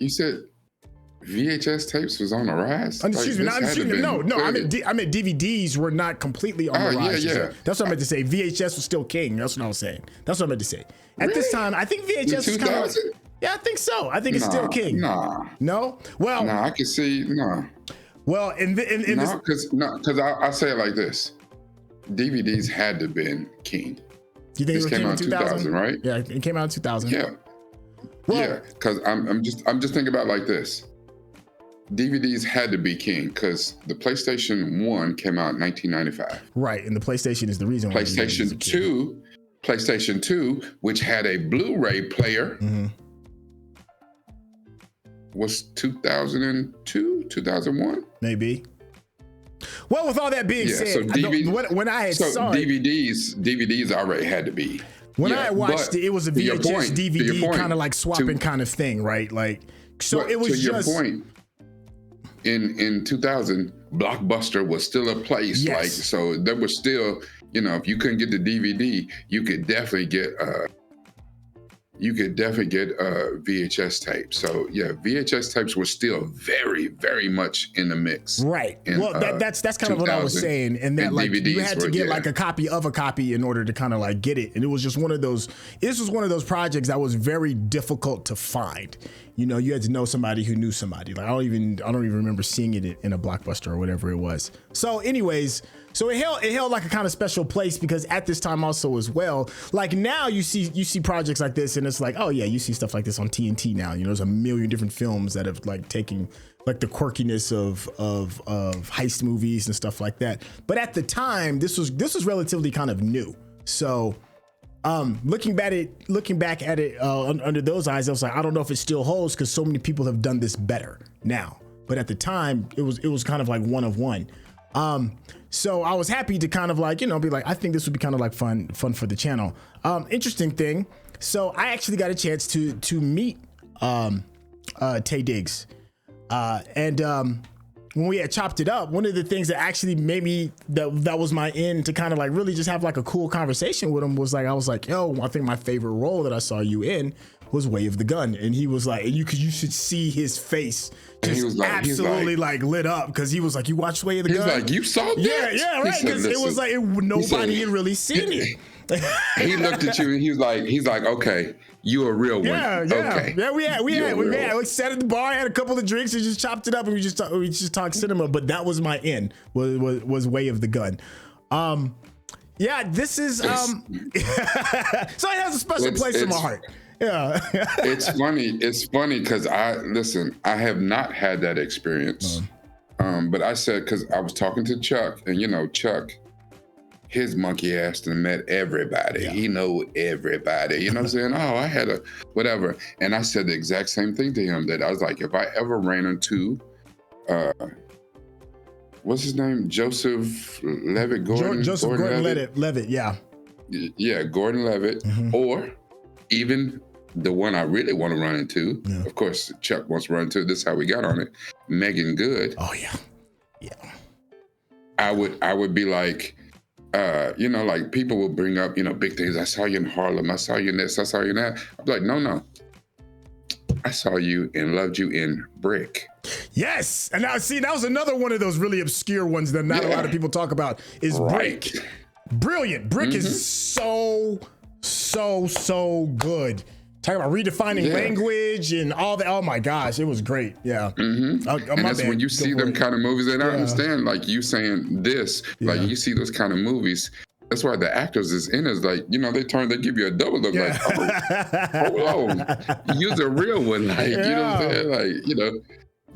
You said VHS tapes was on the rise? Excuse me, no, I meant DVDs were not completely on the rise. Yeah. That's what I meant to say. VHS was still king. That's what I was saying. That's what I meant to say. At this time, I think VHS was kind of. Yeah, I think so. I think it's still king. No. Well. I can see. Well, because I say it like this: DVDs had to have been king. You think this came out in 2000, right? Yeah, it came out in 2000. Yeah. Well, yeah, because I'm just thinking about it like this. DVDs had to be king because the PlayStation 1 came out in 1995. Right, and the PlayStation is the reason why PlayStation 2, which had a Blu-ray player, was 2002, 2001? Maybe. Well, with all that being said, so when I saw DVDs already had to be. When I watched it was a VHS DVD kind of like swapping kind of thing, right? Like, so it was to just. Your point, in 2000, Blockbuster was still a place. Yes. Like, so there was still, if you couldn't get the DVD, you could definitely get VHS tapes. So yeah, VHS tapes were still very, very much in the mix. Right. Well, that's kind of what I was saying, and that like DVDs you had to get like a copy of a copy in order to kind of like get it, and it was just one of those. This was one of those projects that was very difficult to find. You had to know somebody who knew somebody. Like I don't even remember seeing it in a Blockbuster or whatever it was. So, anyways. So it held like a kind of special place because at this time also as well, like now you see projects like this and it's like, oh yeah, you see stuff like this on TNT now. There's a million different films that have like taken like the quirkiness of heist movies and stuff like that. But at the time, this was relatively kind of new. So looking back at it under those eyes, I was like, I don't know if it still holds because so many people have done this better now. But at the time, it was kind of like one of one. So I was happy to kind of like, be like, I think this would be kind of like fun for the channel. Interesting thing. So I actually got a chance to meet Taye Diggs. And when we had chopped it up, one of the things that actually made me that was my end to kind of like really just have like a cool conversation with him was like, I was like, yo, I think my favorite role that I saw you in was Way of the Gun. And he was like, you should see his face just absolutely like lit up because he was like, you watched Way of the Gun? He's like, you saw that? Yeah, right. Because it was like nobody had really seen it. He looked at you and he's like, okay, you a real one. Okay. Yeah, we sat at the bar, had a couple of drinks, and just chopped it up, and we just talked cinema. But that was my end. Was Way of the Gun. Yeah, this is so it has a special place in my heart. Yeah. It's funny because I have not had that experience. But I said, because I was talking to Chuck, and Chuck, his monkey ass done met everybody. Yeah. He know everybody. You know what I'm saying? Oh, I had a whatever. And I said the exact same thing to him, that I was like, if I ever ran into what's his name? Joseph Levitt Gordon? Joseph Gordon Levitt, yeah. Yeah, Gordon Levitt. Mm-hmm. Or even the one I really want to run into, of course, Chuck wants to run into, this is how we got on it, Megan Good. Oh, yeah. Yeah. I would be like, like people will bring up, big things. I saw you in Harlem. I saw you in this. I saw you in that. I'm like, no. I saw you and loved you in Brick. Yes. And now, see, that was another one of those really obscure ones that not a lot of people talk about is Brick. Brilliant. Brick is so good. Talking about redefining language and all that. Oh my gosh, it was great. Yeah. Mm-hmm. And that's when you see them kind of movies, and I understand, like you saying this, like you see those kind of movies. That's why the actors is in is like, they give you a double look, like, oh, you're the real one, like, you know what I'm saying, like,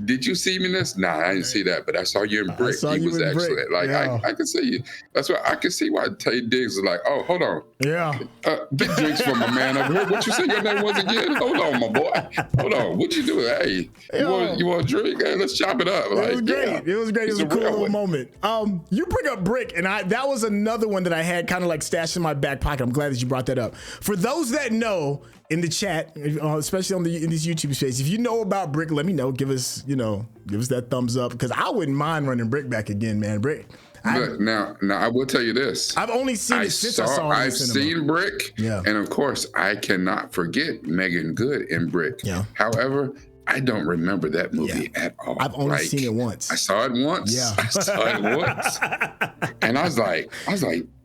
did you see me in this? Nah, I didn't see that, but I saw you in Brick. He was excellent. Brick. Like I can see you. That's why I can see why Taye Diggs is like, oh, hold on. Yeah. Get drinks from my man over here. What you say your name was again? Hold on, my boy. Hold on. What you doing? Hey, you want a drink? Hey, let's chop it up. Like, it was great. Yeah. It was great. It was a cool little moment. You bring up Brick, and that was another one that I had kind of like stashed in my back pocket. I'm glad that you brought that up. For those that know, in the chat, especially in this YouTube space, if you know about Brick, let me know. Give us that thumbs up, because I wouldn't mind running Brick back again, man. Brick. But now I will tell you this. I've only seen it since I saw it. I've seen Brick, and of course I cannot forget Megan Good in Brick. Yeah. However, I don't remember that movie at all. I've only seen it once. I saw it once. Yeah. I saw it once. And I was like,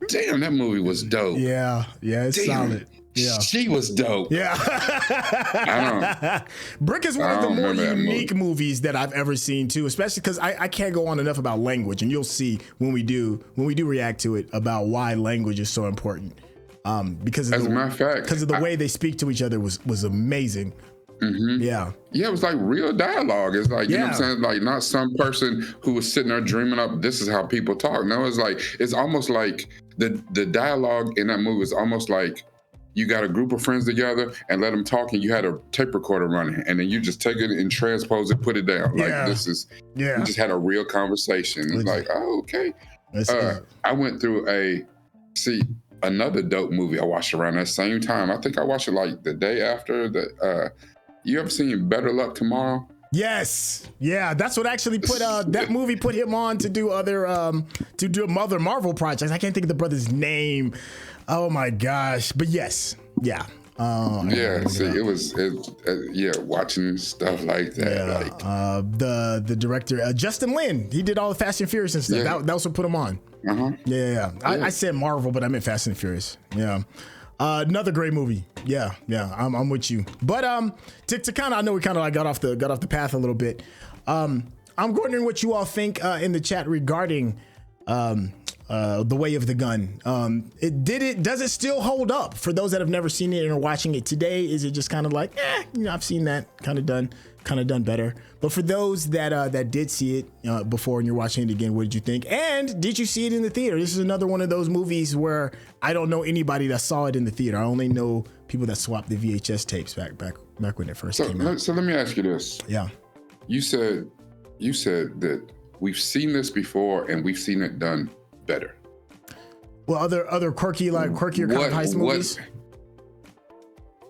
damn, that movie was dope. Yeah, it's solid. Yeah. She was dope. Yeah. Brick is one of the more unique movies that I've ever seen too, especially because I can't go on enough about language, and you'll see when we do react to it about why language is so important. Because of the way they speak to each other was amazing. Mm-hmm. Yeah, it was like real dialogue. It's like, you know what I'm saying? Like not some person who was sitting there dreaming up, this is how people talk. No, it's almost like the dialogue in that movie is almost like you got a group of friends together and let them talk, and you had a tape recorder running, and then you just take it and transpose it, put it down. Like we just had a real conversation. It's like, oh, okay. I went through another dope movie I watched around that same time. I think I watched it like the day after the. You ever seen Better Luck Tomorrow? Yes. Yeah, that's what actually put that movie put him on to do other Marvel projects. I can't think of the brother's name. Oh my gosh. But yes. Yeah. Watching stuff like that. Yeah. The director, Justin Lin, he did all the Fast and Furious and stuff. Yeah. That was what put him on. Yeah. I said Marvel, but I meant Fast and Furious. Yeah. Another great movie. Yeah. I'm with you. But to kind of, I know we kind of like got off the path a little bit. I'm wondering what you all think in the chat regarding The Way of the Gun. Does it still hold up for those that have never seen it and are watching it today? Is it just kind of like, I've seen that, kind of done better. But for those that did see it before and you're watching it again, what did you think? And did you see it in the theater? This is another one of those movies where I don't know anybody that saw it in the theater. I only know people that swapped the VHS tapes back when it first came out. So let me ask you this. Yeah. You said that we've seen this before and we've seen it done better. Well, other quirkier kind of heist movies.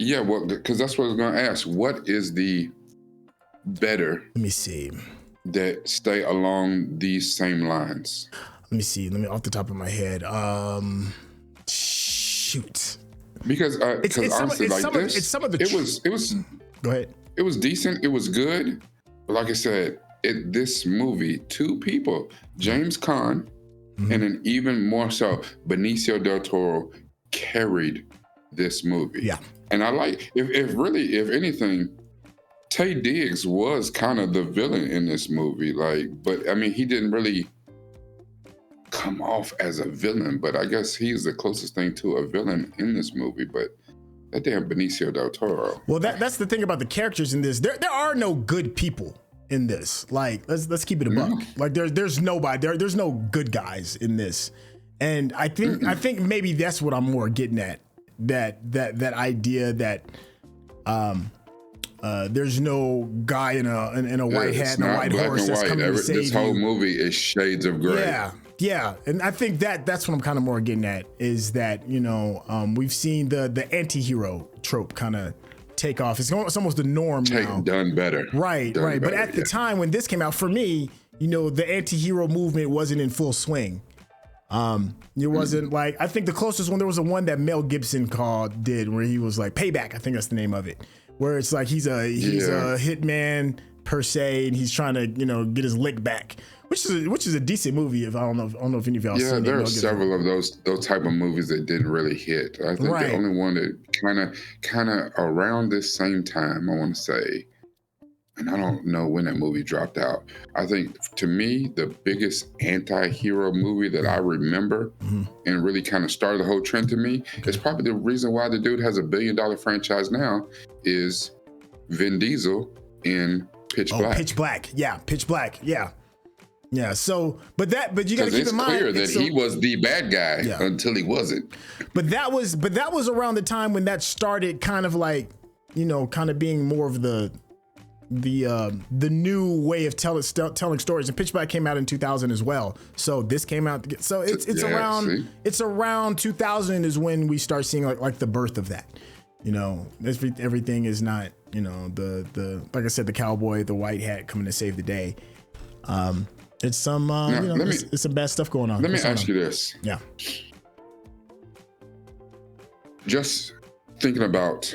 Yeah, well, because that's what I was going to ask. What is the better? Let me see. That stay along these same lines. Let me see. Let me off the top of my head. Shoot. Because honestly, it was. Go ahead. It was decent. It was good. But like I said, this movie, two people, James Caan, and then even more so, Benicio del Toro carried this movie. Yeah. And I like, if anything, Taye Diggs was kind of the villain in this movie. But I mean, he didn't really come off as a villain, but I guess he's the closest thing to a villain in this movie. But that damn Benicio del Toro. Well, that's the thing about the characters in this. There are no good people in this. Like, let's keep it a buck. Like there's nobody. There's no good guys in this. And I think maybe that's what I'm more getting at. That idea that there's no guy in a white hat and a white horse that's coming to save you. This whole movie is shades of gray. Yeah, and I think that's what I'm kind of more getting at is that, we've seen the anti-hero trope kind of take off. It's almost the norm now. Done better. Right. But at the time when this came out, for me, the anti-hero movement wasn't in full swing. It wasn't like, I think the closest one, there was a one that Mel Gibson did where he was like Payback. I think that's the name of it, where it's like he's a hitman per se, and he's trying to get his lick back, which is a decent movie. I don't know if any of y'all seen it. There are several of those type of movies that didn't really hit. I think the only one that kind of around this same time, I want to say, and I don't know when that movie dropped out. I think, to me, the biggest anti-hero movie that I remember and really kind of started the whole trend to me is probably the reason why the dude has $1 billion franchise now is Vin Diesel in Pitch Black. Pitch Black. Yeah, Pitch Black. Yeah. Yeah. So, but you got to keep in mind. It's clear that he was the bad guy until he wasn't. But that was around the time when that started kind of like, kind of being more of the new way of telling stories. And Pitch Black came out in 2000 as well. So this came out. So it's around 2000 is when we start seeing like the birth of that. Everything is not, the like I said, the cowboy, the white hat coming to save the day. It's some, it's some bad stuff going on. Let me ask you this. Yeah. Just thinking about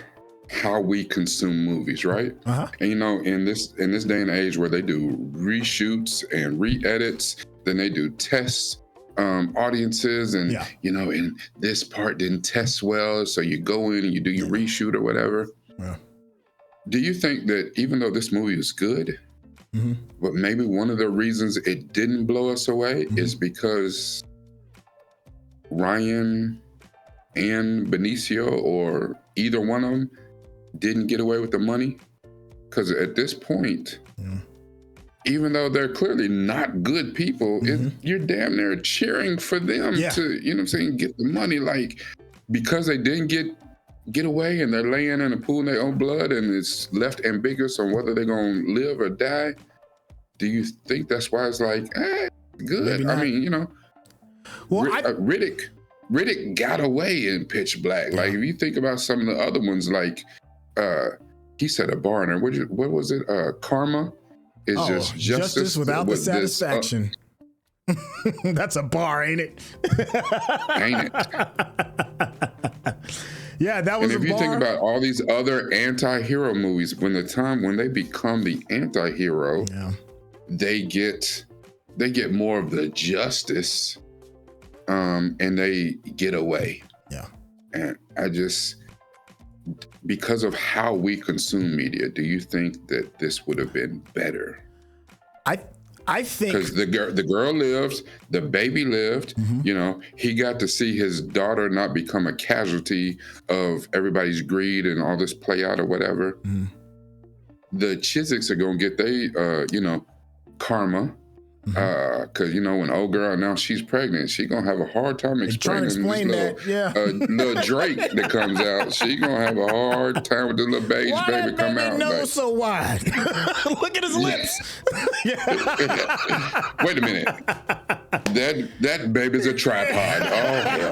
how we consume movies, right? And you know, in this day and age where they do reshoots and re-edits, then they do tests, audiences, and you know, and this part didn't test well, so you go in and you do your reshoot or whatever. Do you think that even though this movie is good, but maybe one of the reasons it didn't blow us away is because Ryan and Benicio, or either one of them, didn't get away with the money? Because at this point, even though they're clearly not good people, you're damn near cheering for them to, you know what I'm saying, get the money. Like, because they didn't get away and they're laying in a pool in their own blood and it's left ambiguous on whether they're going to live or die. Do you think that's why it's like, good? I mean, you know, well, Riddick got away in Pitch Black. Like, if you think about some of the other ones, like, he set a bar in there. What was it? Karma is just justice without the satisfaction. That's a bar, ain't it? Ain't it? Yeah, that was. And if you think about all these other anti-hero movies, when they become the anti-hero, they get more of the justice, and they get away. Yeah. And I just, because of how we consume media, do you think that this would have been better? I think, because the girl lived, the baby lived. You know, he got to see his daughter not become a casualty of everybody's greed and all this play out or whatever. The Chiswiks are gonna get you know, karma. Because you know, when old girl announced she's pregnant, she gonna have a hard time explaining this little Drake that comes out. She gonna have a hard time with the little baby come out. Nose so wide. Look at his lips. Wait a minute. That baby's a tripod. Oh hell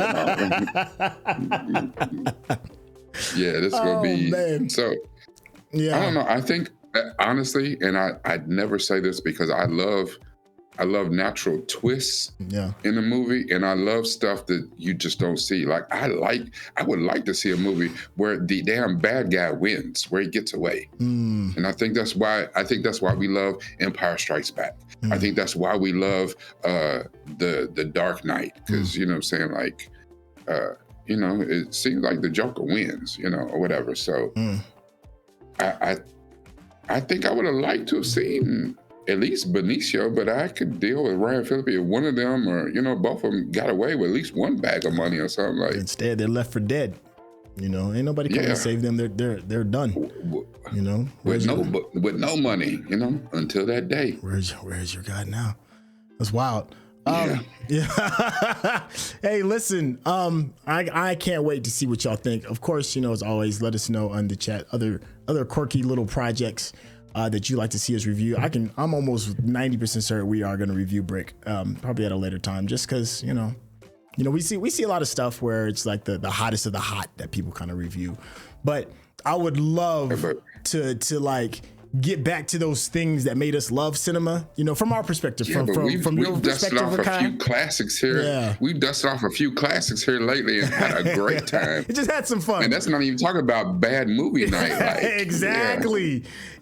no. Yeah, this is gonna be so. Yeah, I don't know. I think honestly, and I'd never say this because I love natural twists in a movie, and I love stuff that you just don't see. Like I would like to see a movie where the damn bad guy wins, where he gets away. And I think that's why we love Empire Strikes Back. I think that's why we love the Dark Knight, because you know what I'm saying, like you know, it seems like the Joker wins, you know, or whatever. So I think I would have liked to have seen at least Benicio, but I could deal with Ryan Phillippe if one of them, or you know, both of them got away with at least one bag of money or something. Like, instead, they're left for dead. You know, ain't nobody coming to save them. They're done. You know, with no money. You know, until that day. Where's your God now? That's wild. Hey, listen. I can't wait to see what y'all think. Of course, you know, as always, let us know on the chat other quirky little projects that you like to see us review. I'm almost 90% certain we are going to review Brick, probably at a later time, just because you know we see a lot of stuff where it's like the hottest of the hot that people kind of review, but I would love to like get back to those things that made us love cinema, you know, from our perspective, from your perspective. Off a few classics here. Yeah. We've dusted off a few classics here lately and had a great time. It just had some fun. And that's not even talking about bad movie night. Like,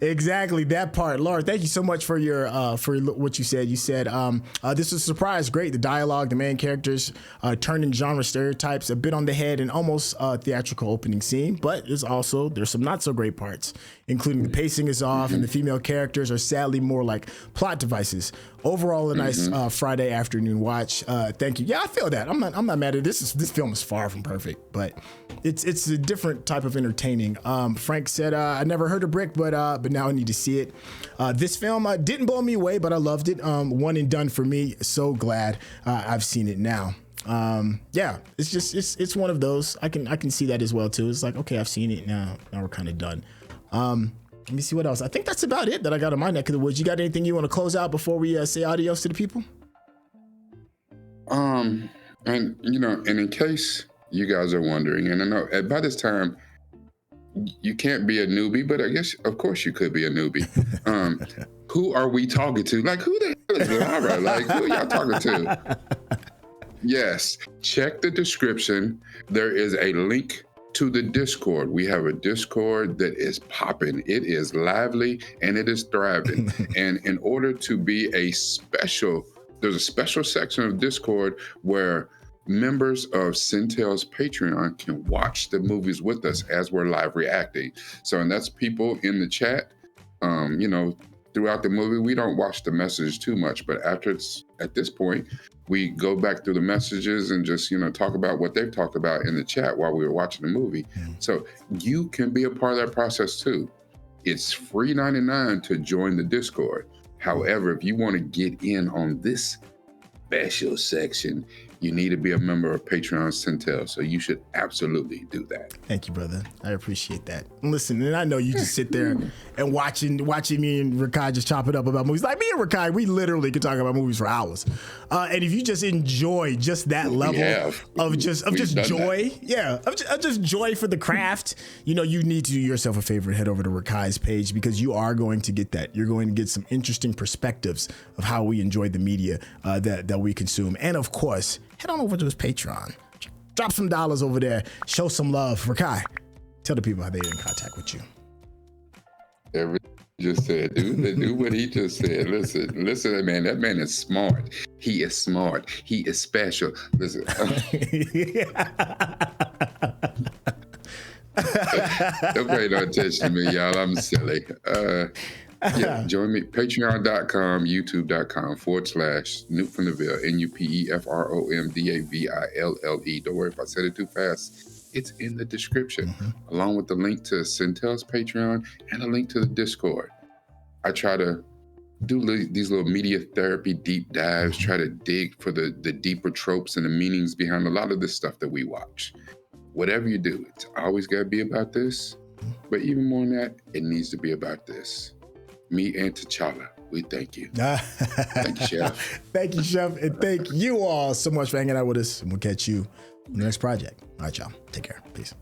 exactly that part. Laura, thank you so much for your for what you said. You said this was a surprise. Great, the dialogue, the main characters turning genre stereotypes a bit on the head, and almost theatrical opening scene. But there's some not so great parts, including the pacing is off. And the female characters are sadly more like plot devices. Overall, a nice Friday afternoon watch. Thank you. Yeah, I feel that. I'm not mad at this. This film is far from perfect, but it's a different type of entertaining. Frank said, I never heard of Brick, but now I need to see it. This film didn't blow me away, but I loved it. One and done for me. So glad I've seen it now. Yeah, it's just it's one of those. I can see that as well too. It's like, okay, I've seen it now. Now we're kind of done. Let me see what else. I think that's about it that I got in my neck of the woods. You got anything you want to close out before we say adios to the people? And you know, and in case you guys are wondering, and I know by this time you can't be a newbie, but I guess of course you could be a newbie. Who are we talking to? Like, who the hell is Laura? Like, who are y'all talking to? Yes, check the description. There is a link to the Discord. We have a Discord that is popping. It is lively and it is thriving. And in order to be there's a special section of Discord where members of Syntell's Patreon can watch the movies with us as we're live reacting. So, and that's people in the chat. Throughout the movie, we don't watch the messages too much, but at this point, we go back through the messages and just, talk about what they've talked about in the chat while we were watching the movie. So you can be a part of that process too. It's free $99 to join the Discord. However, if you want to get in on this special section, you need to be a member of Patreon Syntell. So you should absolutely do that. Thank you, brother. I appreciate that. Listen, and I know you just sit there and watching me and Rekkai just chop it up about movies. Like me and Rekkai, we literally could talk about movies for hours. And if you just enjoy just that level of just joy, of just joy for the craft, you need to do yourself a favor and head over to Rekkai's page, because you are going to get that. You're going to get some interesting perspectives of how we enjoy the media that we consume. And of course, head on over to his Patreon. Drop some dollars over there. Show some love. Rekkai, tell the people how they get in contact with you. Everything just said, do what he just said. Listen, man, that man is smart. He is smart. He is special. Listen. Don't pay no attention to me, y'all. I'm silly. Join me, patreon.com, youtube.com/Newt from the Ville, NUPEFROMDAVILLE. Don't worry if I said it too fast. It's in the description, along with the link to Syntell's Patreon and a link to the Discord. I try to do these little media therapy deep dives, try to dig for the deeper tropes and the meanings behind a lot of the stuff that we watch. Whatever you do, it's always got to be about this. But even more than that, it needs to be about this. Me and T'Challa, we thank you. Thank you, Chef. Thank you, Chef. And thank you all so much for hanging out with us. And we'll catch you on the next project. All right, y'all. Take care. Peace.